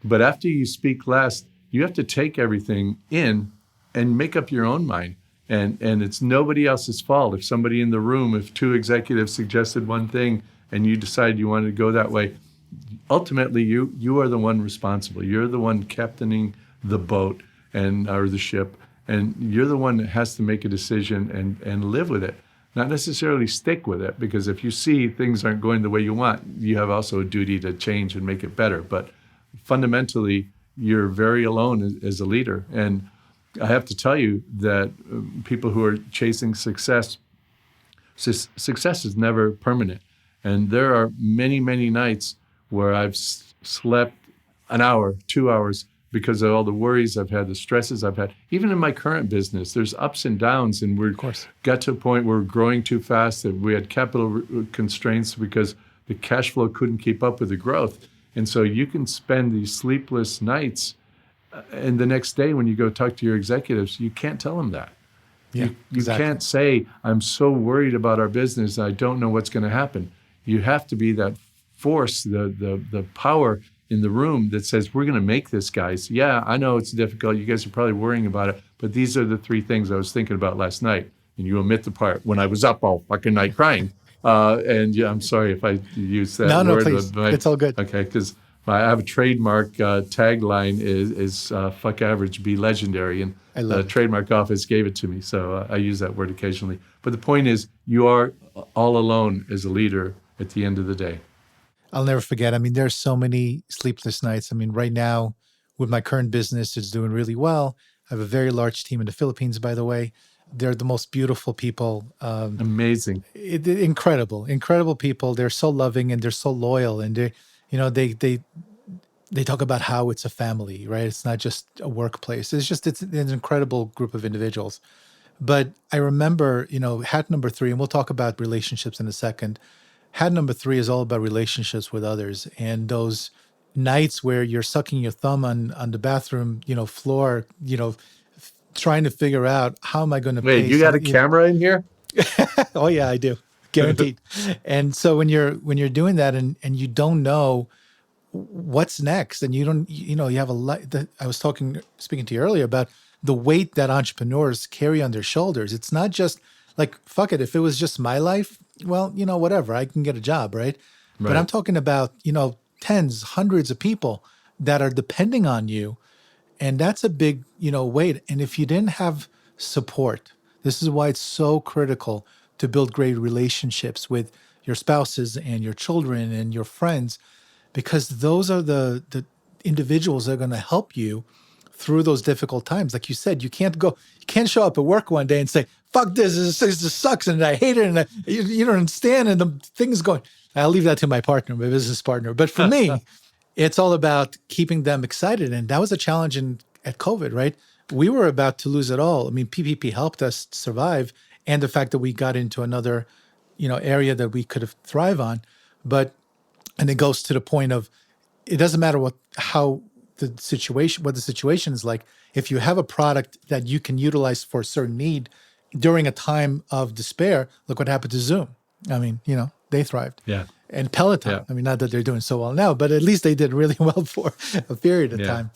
But after you speak last, you have to take everything in and make up your own mind. And it's nobody else's fault. If somebody in the room, if two executives suggested one thing and you decide you wanted to go that way, ultimately you are the one responsible. You're the one captaining the boat or the ship. And you're the one that has to make a decision and live with it, not necessarily stick with it, because if you see things aren't going the way you want, you have also a duty to change and make it better. But fundamentally, you're very alone as a leader. And I have to tell you that people who are chasing success is never permanent. And there are many, many nights where I've slept an hour, 2 hours, because of all the worries I've had, the stresses I've had. Even in my current business, there's ups and downs, and we got to a point where we're growing too fast, that we had capital constraints because the cash flow couldn't keep up with the growth. And so you can spend these sleepless nights, and the next day when you go talk to your executives, you can't tell them that. Yeah, you can't say, I'm so worried about our business, I don't know what's going to happen. You have to be that force, the power in the room that says, we're going to make this, guys. Yeah, I know it's difficult. You guys are probably worrying about it, but these are the three things I was thinking about last night. And you omit the part when I was up all fucking night crying. And yeah, I'm sorry if I use that word. No, please. It's all good. Okay, because I have a trademark tagline is fuck average, be legendary. And the trademark office gave it to me, so I use that word occasionally. But the point is, you are all alone as a leader at the end of the day. I'll never forget. I mean, there's so many sleepless nights. I mean, right now with my current business, it's doing really well. I have a very large team in the Philippines, by the way. They're the most beautiful people. Amazing. Incredible people. They're so loving and they're so loyal. And they talk about how it's a family, right? It's not just a workplace. It's an incredible group of individuals. But I remember, hat number 3, and we'll talk about relationships in a second. Hat number 3 is all about relationships with others, and those nights where you're sucking your thumb on the bathroom, floor, trying to figure out how am I going to pay. Wait, you got a camera in here? Oh yeah, I do, guaranteed. And so when you're doing that and you don't know what's next, and you don't, you have a lot. I was speaking to you earlier about the weight that entrepreneurs carry on their shoulders. It's not just like, fuck it, if it was just my life, well, whatever, I can get a job, right? But I'm talking about, tens, hundreds of people that are depending on you. And that's a big, weight. And if you didn't have support, this is why it's so critical to build great relationships with your spouses and your children and your friends, because those are the individuals that are going to help you through those difficult times. Like you said, you can't show up at work one day and say, fuck this sucks and I hate it and you don't understand and the thing's going. I'll leave that to my business partner. But for me, it's all about keeping them excited. And that was a challenge at COVID, right? We were about to lose it all. I mean, PPP helped us survive, and the fact that we got into another, area that we could have thrive on. And it goes to the point of, it doesn't matter what the situation is like. If you have a product that you can utilize for a certain need during a time of despair, look what happened to Zoom. I mean, they thrived. Yeah. And Peloton. Yeah. I mean, not that they're doing so well now, but at least they did really well for a period of time.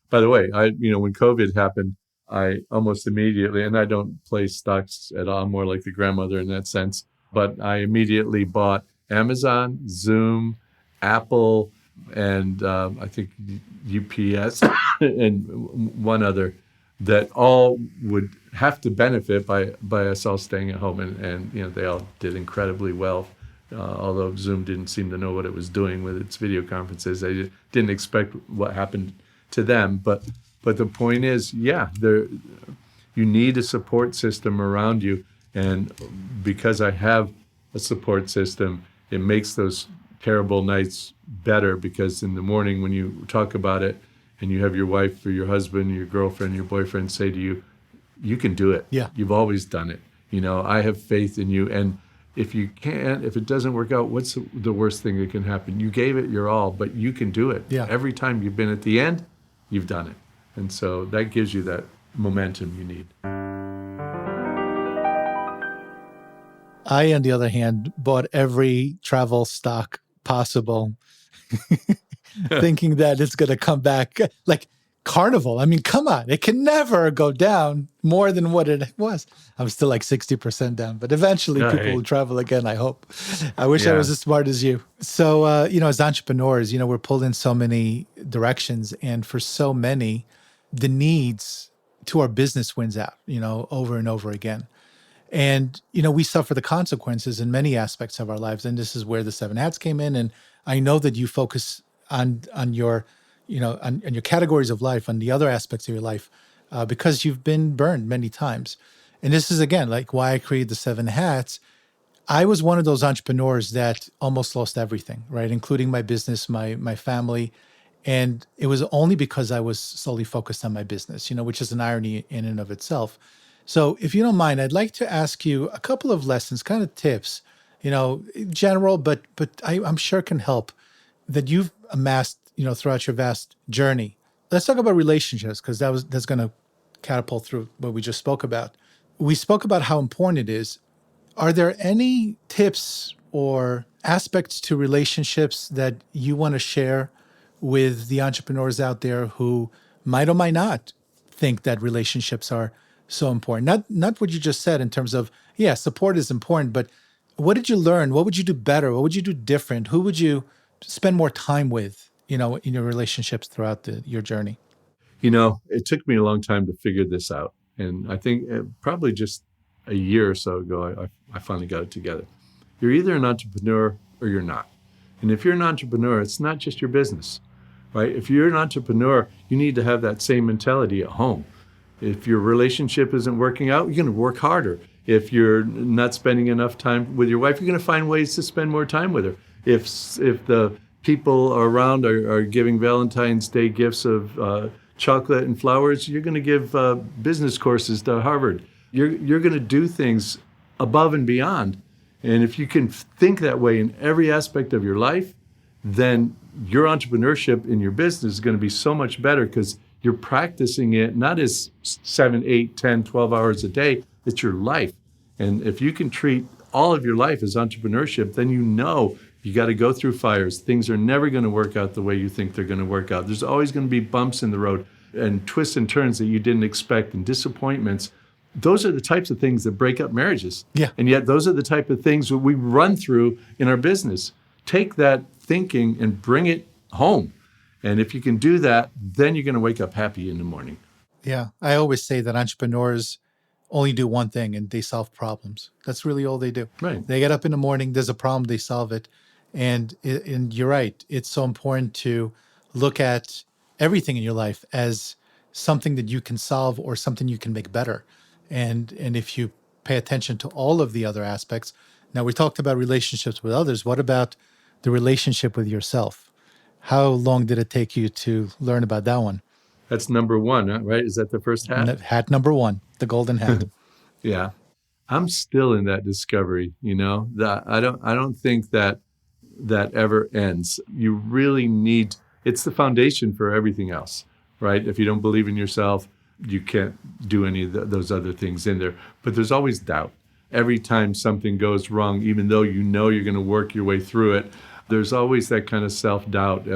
By the way, when COVID happened, I almost immediately, and I don't play stocks at all, I'm more like the grandmother in that sense, but I immediately bought Amazon, Zoom, Apple, and I think UPS and one other, that all would have to benefit by us all staying at home. And they all did incredibly well, although Zoom didn't seem to know what it was doing with its video conferences. They didn't expect what happened to them. But the point is, you need a support system around you. And because I have a support system, it makes those terrible nights better, because in the morning when you talk about it and you have your wife or your husband, your girlfriend, your boyfriend say to you, you can do it. Yeah. You've always done it. I have faith in you. And if it doesn't work out, what's the worst thing that can happen? You gave it your all, but you can do it. Yeah. Every time you've been at the end, you've done it. And so that gives you that momentum you need. I, on the other hand, bought every travel stock possible, thinking that it's going to come back like Carnival. I mean, come on, it can never go down more than what it was. I'm still like 60% down, but eventually people will travel again, I hope. I wish I was as smart as you. So, as entrepreneurs, we're pulled in so many directions, and for so many, the needs to our business wins out, over and over again. And, we suffer the consequences in many aspects of our lives. And this is where the 7 hats came in. And I know that you focus on your, on your categories of life, on the other aspects of your life, because you've been burned many times. And this is, again, like why I created the 7 hats. I was one of those entrepreneurs that almost lost everything, right? Including my business, my family. And it was only because I was solely focused on my business, which is an irony in and of itself. So if you don't mind, I'd like to ask you a couple of lessons, kind of tips, general, but I'm sure can help, that you've amassed, throughout your vast journey. Let's talk about relationships, because that's going to catapult through what we just spoke about. We spoke about how important it is. Are there any tips or aspects to relationships that you want to share with the entrepreneurs out there who might or might not think that relationships are so important? Not what you just said in terms of, support is important, but what did you learn? What would you do better? What would you do different? Who would you spend more time with, in your relationships throughout your journey? It took me a long time to figure this out. And I think probably just a year or so ago, I finally got it together. You're either an entrepreneur or you're not. And if you're an entrepreneur, it's not just your business, right? If you're an entrepreneur, you need to have that same mentality at home. If your relationship isn't working out, you're going to work harder. If you're not spending enough time with your wife, you're going to find ways to spend more time with her. If the people around are giving Valentine's Day gifts of chocolate and flowers, you're going to give business courses to Harvard. You're going to do things above and beyond. And if you can think that way in every aspect of your life, then your entrepreneurship in your business is going to be so much better, because you're practicing it not as 7, 8, 10, 12 hours a day. It's your life. And if you can treat all of your life as entrepreneurship, then you got to go through fires. Things are never going to work out the way you think they're going to work out. There's always going to be bumps in the road and twists and turns that you didn't expect, and disappointments. Those are the types of things that break up marriages. Yeah. And yet those are the type of things that we run through in our business. Take that thinking and bring it home. And if you can do that, then you're going to wake up happy in the morning. Yeah. I always say that entrepreneurs only do one thing, and they solve problems. That's really all they do. Right. They get up in the morning, there's a problem, they solve it. And you're right. It's so important to look at everything in your life as something that you can solve or something you can make better. And if you pay attention to all of the other aspects. Now, we talked about relationships with others. What about the relationship with yourself? How long did it take you to learn about that one? That's number one, right? Is that the first hat? Hat number 1, the golden hat. Yeah. I'm still in that discovery, that I don't think that ever ends. You really need, it's the foundation for everything else, right? If you don't believe in yourself, you can't do any of those other things in there. But there's always doubt. Every time something goes wrong, even though you're going to work your way through it, there's always that kind of self-doubt.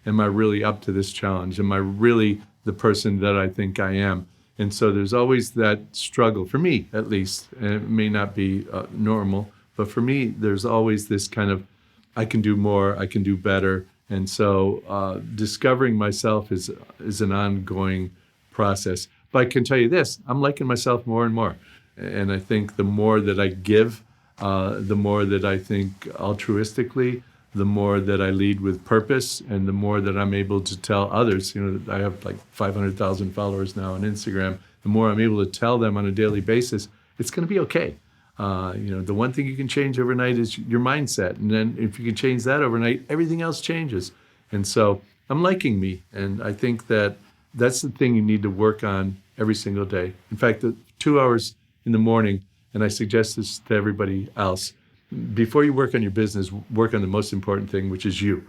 Am I really up to this challenge? Am I really the person that I think I am? And so there's always that struggle, for me at least, and it may not be normal, but for me, there's always this kind of, I can do more, I can do better. And so discovering myself is an ongoing process. But I can tell you this, I'm liking myself more and more. And I think the more that I give, the more that I think altruistically, the more that I lead with purpose, and the more that I'm able to tell others, I have like 500,000 followers now on Instagram, the more I'm able to tell them on a daily basis, it's going to be okay. The one thing you can change overnight is your mindset. And then if you can change that overnight, everything else changes. And so I'm liking me. And I think that that's the thing you need to work on every single day. In fact, the 2 hours in the morning, and I suggest this to everybody else, before you work on your business, work on the most important thing, which is you.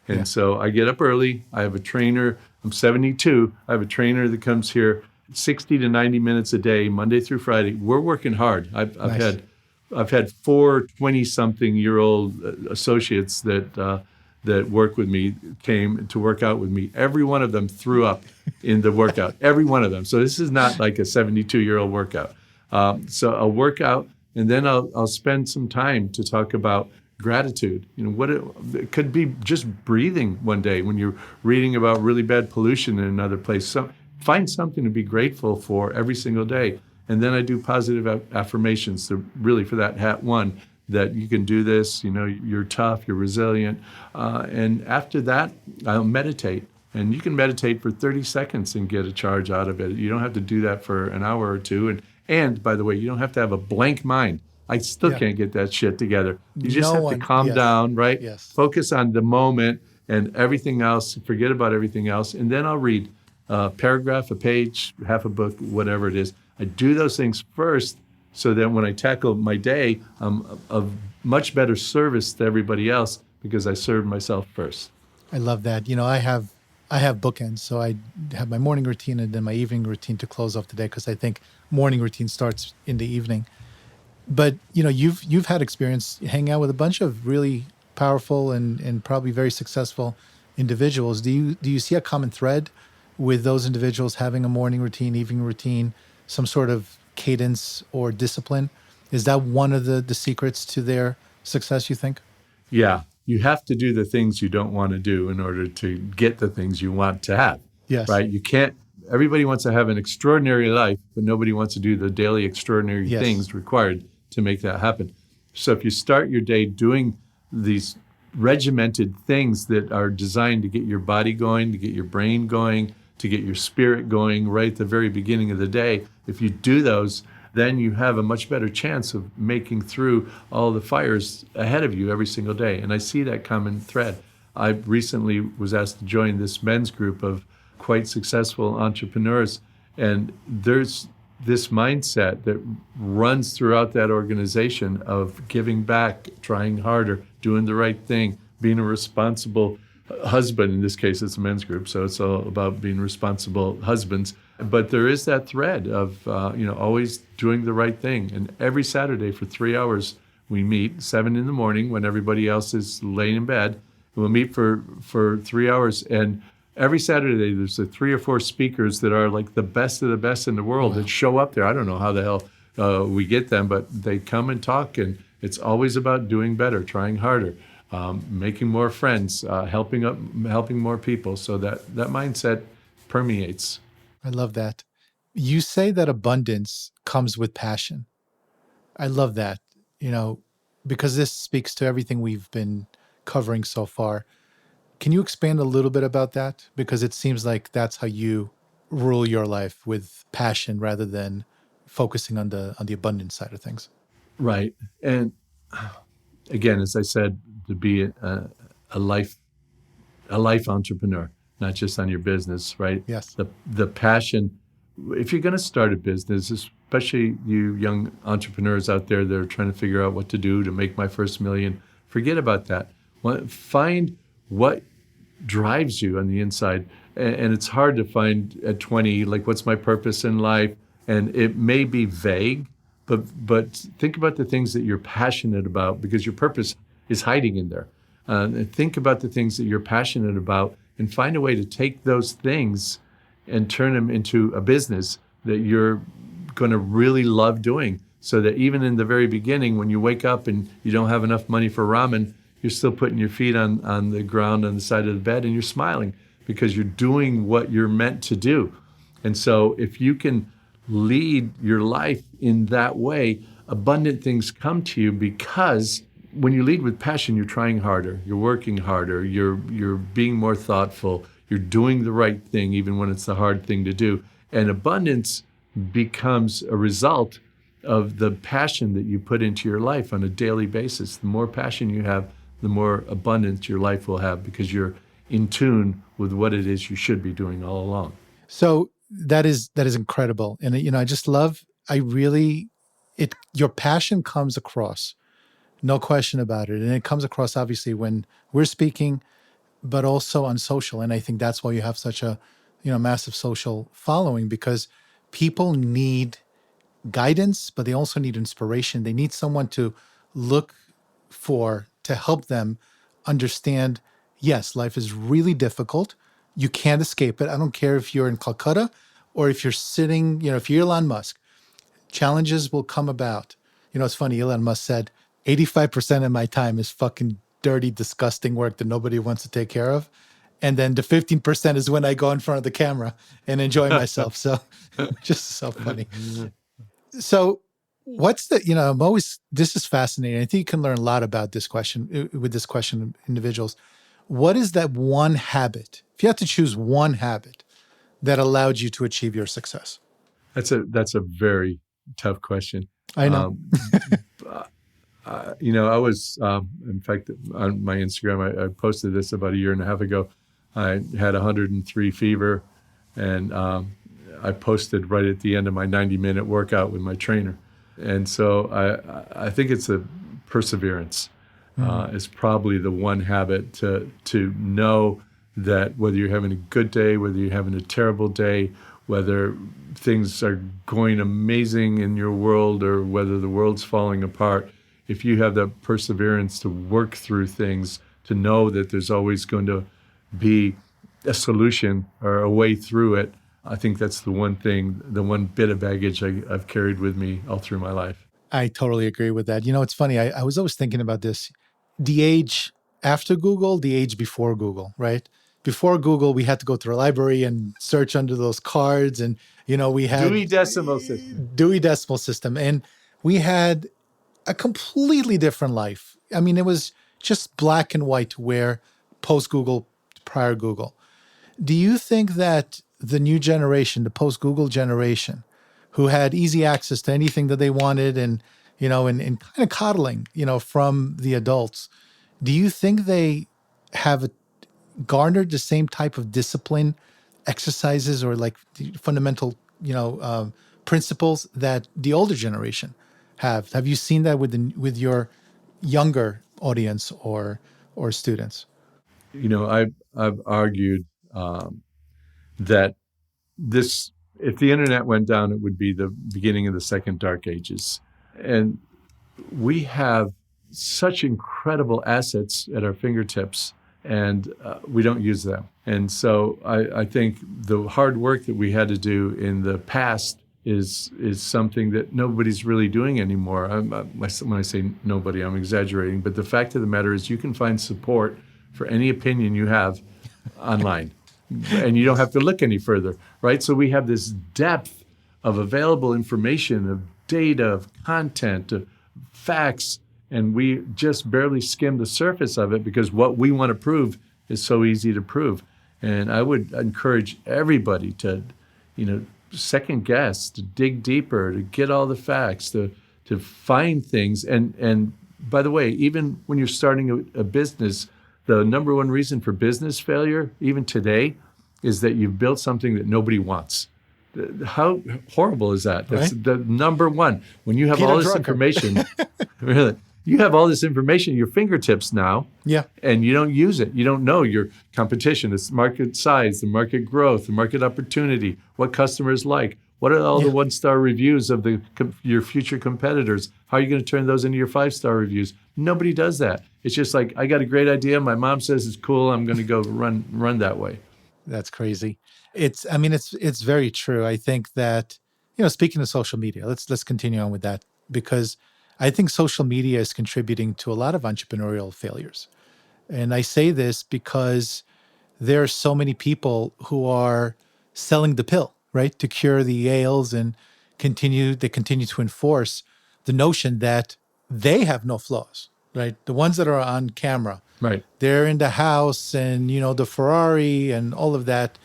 And so I get up early. I have a trainer. I'm 72. I have a trainer that comes here 60 to 90 minutes a day, Monday through Friday. We're working hard. I've had 4 20-something-year-old associates that work with me came to work out with me. Every one of them threw up in the workout. Every one of them. So this is not like a 72-year-old workout. So I'll work out, and then I'll spend some time to talk about gratitude. It could be just breathing one day when you're reading about really bad pollution in another place. So find something to be grateful for every single day. And then I do positive affirmations to really for that hat one, that you can do this, you're tough, you're resilient. And after that, I'll meditate. And you can meditate for 30 seconds and get a charge out of it. You don't have to do that for an hour or two. And by the way, you don't have to have a blank mind. I still can't get that shit together. You just have to calm down, right? Yes. Focus on the moment and everything else, forget about everything else. And then I'll read a paragraph, a page, half a book, whatever it is. I do those things first so that when I tackle my day, I'm of much better service to everybody else because I served myself first. I love that. I have bookends. So I have my morning routine and then my evening routine to close off the day because I think morning routine starts in the evening. But you've had experience hanging out with a bunch of really powerful and probably very successful individuals. Do you see a common thread with those individuals having a morning routine, evening routine, some sort of cadence or discipline? Is that one of the secrets to their success, you think? Yeah, you have to do the things you don't want to do in order to get the things you want to have. Yes. Right? You can't. Everybody wants to have an extraordinary life, but nobody wants to do the daily extraordinary things required to make that happen. So if you start your day doing these regimented things that are designed to get your body going, to get your brain going, to get your spirit going right at the very beginning of the day, if you do those, then you have a much better chance of making through all the fires ahead of you every single day. And I see that common thread. I recently was asked to join this men's group of quite successful entrepreneurs, and there's this mindset that runs throughout that organization of giving back, trying harder, doing the right thing, being a responsible husband. In this case, it's a men's group, so it's all about being responsible husbands. But there is that thread of always doing the right thing. And every Saturday for 3 hours, we meet 7 in the morning when everybody else is laying in bed. We'll meet for 3 hours, and every Saturday, there's 3 or 4 speakers that are like the best of the best in the world that show up there. I don't know how the hell we get them, but they come and talk, and it's always about doing better, trying harder, making more friends, helping more people. So that mindset permeates. I love that. You say that abundance comes with passion. I love that, because this speaks to everything we've been covering so far. Can you expand a little bit about that? Because it seems like that's how you rule your life, with passion rather than focusing on the abundance side of things. Right. And again, as I said, to be a life entrepreneur, not just on your business, right? Yes. The passion. If you're going to start a business, especially you young entrepreneurs out there that are trying to figure out what to do to make my first million, forget about that. Find what drives you on the inside. And it's hard to find at 20, like, what's my purpose in life? And it may be vague, but think about the things that you're passionate about, because your purpose is hiding in there. And think about the things that you're passionate about and find a way to take those things and turn them into a business that you're going to really love doing, so that even in the very beginning, when you wake up and you don't have enough money for ramen, you're still putting your feet on the ground on the side of the bed and you're smiling because you're doing what you're meant to do. And so if you can lead your life in that way, abundant things come to you, because when you lead with passion, you're trying harder, you're working harder, you're being more thoughtful, you're doing the right thing even when it's the hard thing to do. And abundance becomes a result of the passion that you put into your life on a daily basis. The more passion you have, the more abundance your life will have because you're in tune with what it is you should be doing all along. So that is incredible. And I just love, I really, your passion comes across, no question about it. And it comes across obviously when we're speaking, but also on social. And I think that's why you have such a, massive social following, because people need guidance, but they also need inspiration. They need someone to look for to help them understand, yes, life is really difficult. You can't escape it. I don't care if you're in Calcutta or if you're sitting, if you're Elon Musk, challenges will come about. It's funny, Elon Musk said, 85% of my time is fucking dirty, disgusting work that nobody wants to take care of. And then the 15% is when I go in front of the camera and enjoy myself. So just so funny. So what's I'm always, this is fascinating. I think you can learn a lot about this question, with this question, individuals. What is that one habit, if you had to choose one habit that allowed you to achieve your success? That's a very tough question. I know. I was, in fact, on my Instagram, I posted this about a year and a half ago. I had 103 fever, and I posted right at the end of my 90-minute workout with my trainer. And so I think it's a perseverance. Is probably the one habit to know that whether you're having a good day, whether you're having a terrible day, whether things are going amazing in your world or whether the world's falling apart, if you have the perseverance to work through things, to know that there's always going to be a solution or a way through it, I think that's the one thing, the one bit of baggage I've carried with me all through my life. I totally agree with that. It's funny. I was always thinking about this. The age after Google, the age before Google, right? Before Google, we had to go to the library and search under those cards. And, we had Dewey Decimal System. Dewey Decimal System. And we had a completely different life. I mean, it was just black and white where post-Google, prior Google. Do you think that the new generation, the post-Google generation, who had easy access to anything that they wanted and kind of coddling, from the adults, do you think they have garnered the same type of discipline, exercises, or like the fundamental, principles that the older generation have? Have you seen that with your younger audience or students? I've argued that if the internet went down, it would be the beginning of the second dark ages. And we have such incredible assets at our fingertips, and we don't use them. And so I think the hard work that we had to do in the past is something that nobody's really doing anymore. When I say nobody, I'm exaggerating. But the fact of the matter is you can find support for any opinion you have online. And you don't have to look any further, right? So we have this depth of available information, of data, of content, of facts, and we just barely skim the surface of it because what we want to prove is so easy to prove. And I would encourage everybody to, second guess, to dig deeper, to get all the facts, to find things. And by the way, even when you're starting a business, the number one reason for business failure, even today, is that you've built something that nobody wants. How horrible is that? That's right? The number one. When you have Peter all this Drucker. information, really, you have all this information at your fingertips now, Yeah. and you don't use it. You don't know your competition, its market size, the market growth, the market opportunity, what customers like. What are all the one-star reviews of your future competitors? How are you going to turn those into your 5-star reviews? Nobody does that. It's just like, I got a great idea. My mom says it's cool. I'm going to go run that way. That's crazy. It's very true. I think that, speaking of social media, let's continue on with that, because I think social media is contributing to a lot of entrepreneurial failures. And I say this because there are so many people who are selling the pill, right, to cure the ails, and continue to enforce the notion that they have no flaws, right? The ones that are on camera, Right. they're in the house and, the Ferrari and all of that.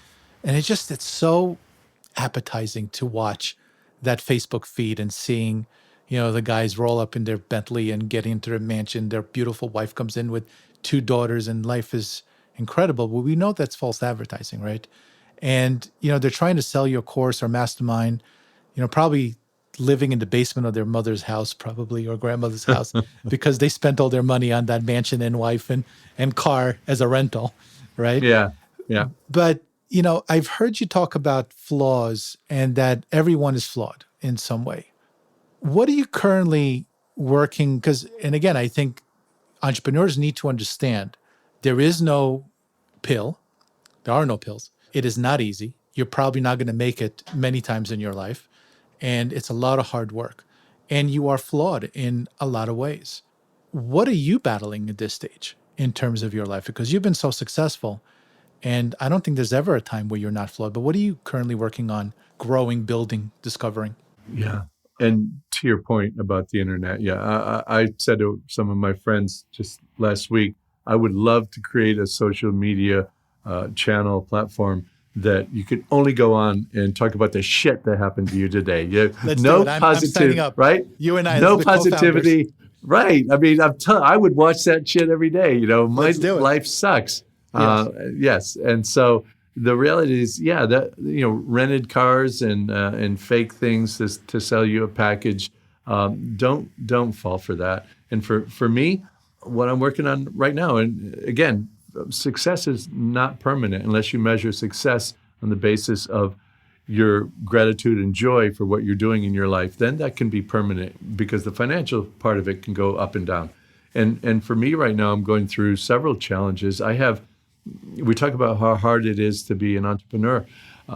And it's so appetizing to watch that Facebook feed and seeing The guys roll up in their Bentley and get into their mansion. Their beautiful wife comes in with two daughters and life is incredible. But we know that's false advertising, right? And, they're trying to sell you a course or mastermind, probably living in the basement of their mother's house, probably, or grandmother's house, because they spent all their money on that mansion and wife and car as a rental, right? Yeah. Yeah. But, I've heard you talk about flaws and that everyone is flawed in some way. What are you currently working? Because, and again, I think entrepreneurs need to understand there is no pill. There are no pills. It is not easy. You're probably not going to make it many times in your life. And it's a lot of hard work. And you are flawed in a lot of ways. What are you battling at this stage in terms of your life? Because you've been so successful. And I don't think there's ever a time where you're not flawed. But what are you currently working on, growing, building, discovering? Yeah. And to your point about the internet, I said to some of my friends just last week, I would love to create a social media channel platform that you could only go on and talk about the shit that happened to you today. Let's no do it. I'm positive, signing up. Right? You and I, no the positivity. co-founders. Right. I mean, I would watch that shit every day. My Let's do it. life sucks. Yes. Yes. And so the reality is, that rented cars and fake things to sell you a package. Don't fall for that. And for me, what I'm working on right now, and again, success is not permanent unless you measure success on the basis of your gratitude and joy for what you're doing in your life. Then that can be permanent because the financial part of it can go up and down. And for me right now, I'm going through several challenges. We talk about how hard it is to be an entrepreneur.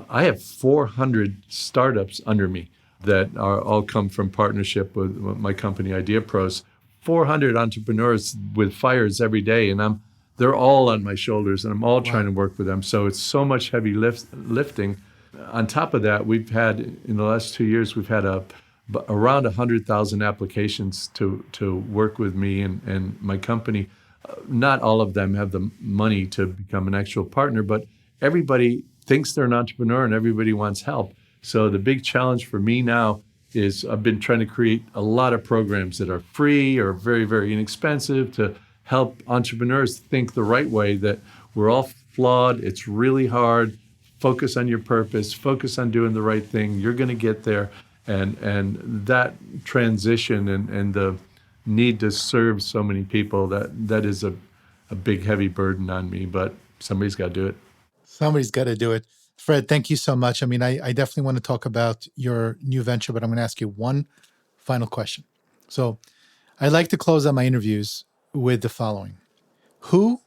I have 400 startups under me that are all come from partnership with my company, Idea Pros. 400 entrepreneurs with fires every day, and they're all on my shoulders, and I'm all trying to work with them. So it's so much heavy lifting. On top of that, we've had in the last 2 years, we've had around 100,000 applications to work with me and my company. Not all of them have the money to become an actual partner, but everybody thinks they're an entrepreneur and everybody wants help. So the big challenge for me now is I've been trying to create a lot of programs that are free or very, very inexpensive to help entrepreneurs think the right way, that we're all flawed. It's really hard. Focus on your purpose. Focus on doing the right thing. You're going to get there. And that transition and the need to serve so many people, that is a big, heavy burden on me, but somebody's got to do it. Somebody's got to do it. Fred, thank you so much. I mean, I definitely want to talk about your new venture, but I'm going to ask you one final question. So I like to close out my interviews with the following. Who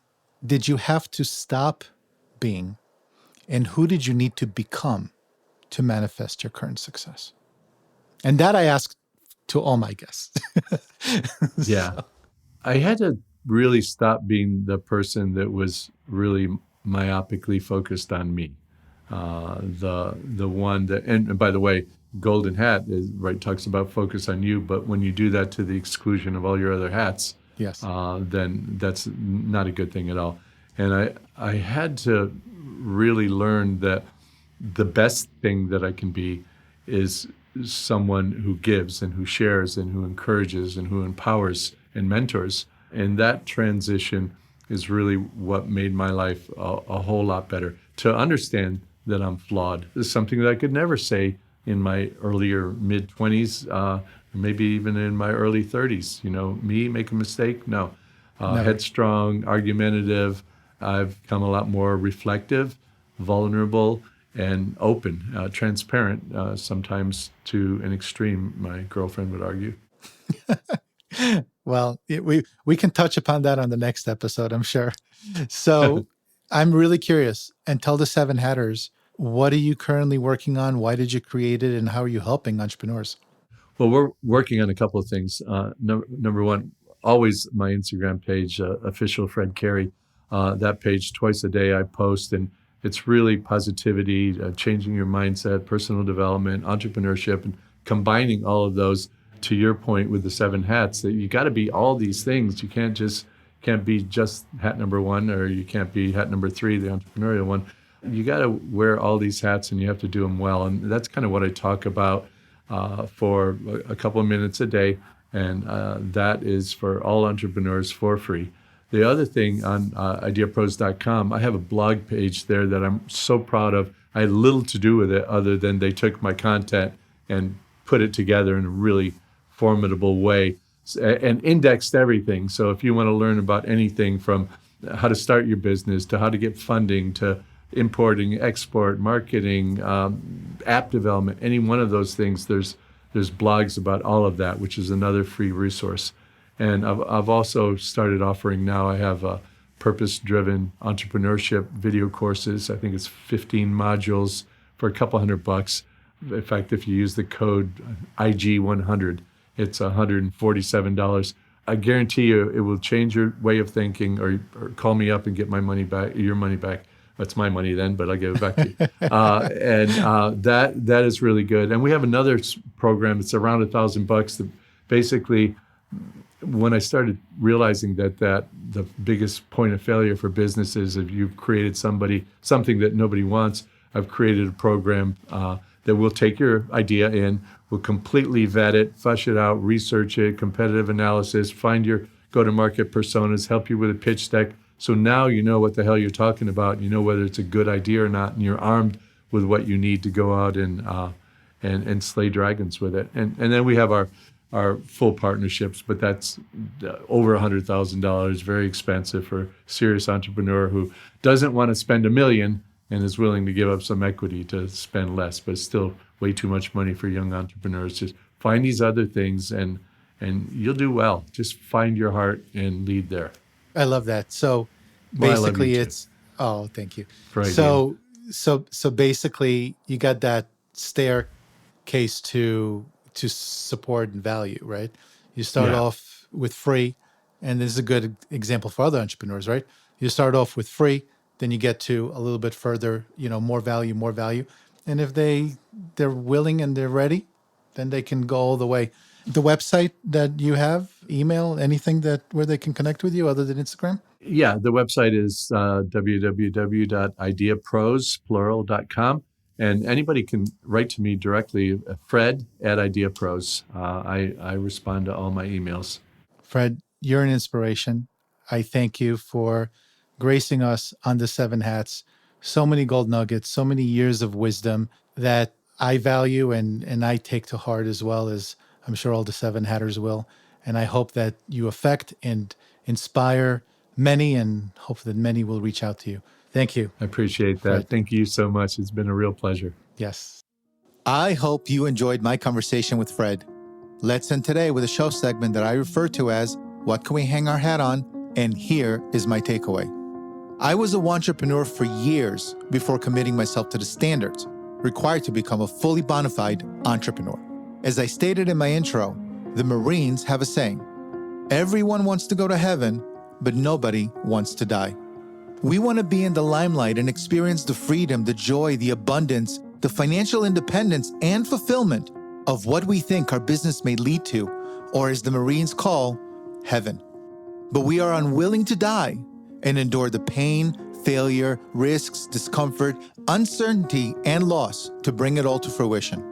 did you have to stop being, and who did you need to become to manifest your current success? And that I ask to all my guests. Yeah. I had to really stop being the person that was really myopically focused on me. The one that, and by the way, Golden Hat talks about focus on you, but when you do that to the exclusion of all your other hats, yes, then that's not a good thing at all. And I had to really learn that the best thing that I can be is someone who gives and who shares and who encourages and who empowers and mentors. And that transition is really what made my life a whole lot better. To understand that I'm flawed is something that I could never say in my earlier mid-20s, or maybe even in my early 30s. Me make a mistake? No. Headstrong, argumentative. I've become a lot more reflective, vulnerable, and open, transparent, sometimes to an extreme, my girlfriend would argue. Well, we can touch upon that on the next episode, I'm sure. So I'm really curious, and tell the Seven Hatters, what are you currently working on? Why did you create it? And how are you helping entrepreneurs? Well, we're working on a couple of things. Number one, always my Instagram page, official Fred Cary. That page, twice a day I post, and it's really positivity, changing your mindset, personal development, entrepreneurship, and combining all of those, to your point with the 7 hats, that you got to be all these things. You can't be just hat number 1, or you can't be hat number 3, the entrepreneurial one. You got to wear all these hats, and you have to do them well. And that's kind of what I talk about. for a couple of minutes a day. And that is for all entrepreneurs for free. The other thing on ideapros.com, I have a blog page there that I'm so proud of. I had little to do with it other than they took my content and put it together in a really formidable way and indexed everything. So if you want to learn about anything from how to start your business to how to get funding to importing, export, marketing, app development, any one of those things, there's blogs about all of that, which is another free resource. And I've also started offering now, I have purpose-driven entrepreneurship video courses. I think it's 15 modules for a couple $100. In fact, if you use the code IG100, it's $147. I guarantee you it will change your way of thinking, or call me up and get my money back, your money back. That's my money then, but I'll give it back to you. That is really good. And we have another program. It's around $1,000 that basically, when I started realizing that the biggest point of failure for businesses, if you've created something that nobody wants, I've created a program that will take your idea in, will completely vet it, flush it out, research it, competitive analysis, find your go-to-market personas, help you with a pitch deck. So now you know what the hell you're talking about. You know whether it's a good idea or not, and you're armed with what you need to go out and slay dragons with it. And then we have our full partnerships, but that's over $100,000, very expensive for a serious entrepreneur who doesn't want to spend $1 million and is willing to give up some equity to spend less, but it's still way too much money for young entrepreneurs. Just find these other things and you'll do well. Just find your heart and lead there. I love that. So basically thank you. Right, So basically you got that staircase to support and value, right? You start off with free, and this is a good example for other entrepreneurs, right? You start off with free, then you get to a little bit further, more value. And if they're willing and they're ready, then they can go all the way. The website that you have, email, anything where they can connect with you other than Instagram? Yeah, the website is www.ideapros.com. And anybody can write to me directly, Fred@IdeaPros. I respond to all my emails. Fred, you're an inspiration. I thank you for gracing us on the 7 Hats. So many gold nuggets, so many years of wisdom that I value and I take to heart, as well as I'm sure all the 7 Hatters will. And I hope that you affect and inspire many, and hope that many will reach out to you. Thank you. I appreciate that. Fred. Thank you so much. It's been a real pleasure. Yes. I hope you enjoyed my conversation with Fred. Let's end today with a show segment that I refer to as What Can We Hang Our Hat On? And here is my takeaway. I was a entrepreneur for years before committing myself to the standards required to become a fully bona fide entrepreneur. As I stated in my intro, the Marines have a saying, everyone wants to go to heaven, but nobody wants to die. We want to be in the limelight and experience the freedom, the joy, the abundance, the financial independence, and fulfillment of what we think our business may lead to, or as the Marines call, heaven. But we are unwilling to die and endure the pain, failure, risks, discomfort, uncertainty, and loss to bring it all to fruition.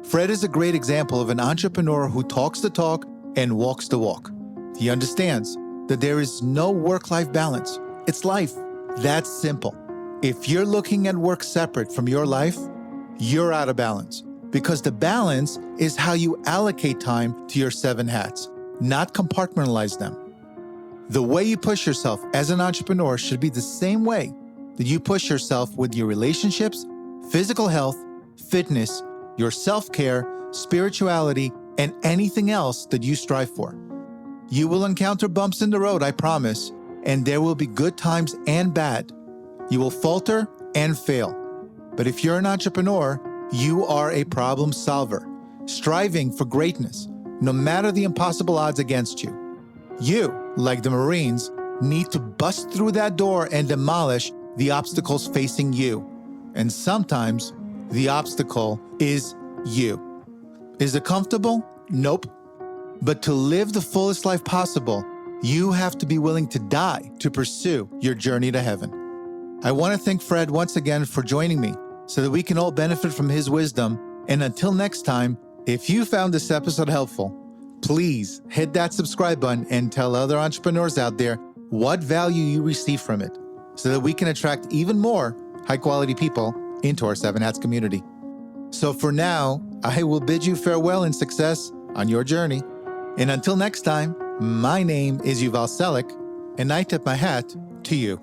Fred is a great example of an entrepreneur who talks the talk and walks the walk. He understands that there is no work-life balance. It's life. That's simple. If you're looking at work separate from your life, you're out of balance, because the balance is how you allocate time to your 7 hats, not compartmentalize them. The way you push yourself as an entrepreneur should be the same way that you push yourself with your relationships, physical health, fitness, your self-care, spirituality, and anything else that you strive for. You will encounter bumps in the road, I promise, and there will be good times and bad. You will falter and fail. But if you're an entrepreneur, you are a problem solver, striving for greatness, no matter the impossible odds against you. You, like the Marines, need to bust through that door and demolish the obstacles facing you. And sometimes the obstacle is you. Is it comfortable? Nope. But to live the fullest life possible, you have to be willing to die to pursue your journey to heaven. I want to thank Fred once again for joining me so that we can all benefit from his wisdom. And until next time, If you found this episode helpful, please hit that subscribe button and tell other entrepreneurs out there what value you receive from it so that we can attract even more high-quality people into our 7 Hats community. So for now, I will bid you farewell and success on your journey. And until next time, my name is Yuval Selik, and I tip my hat to you.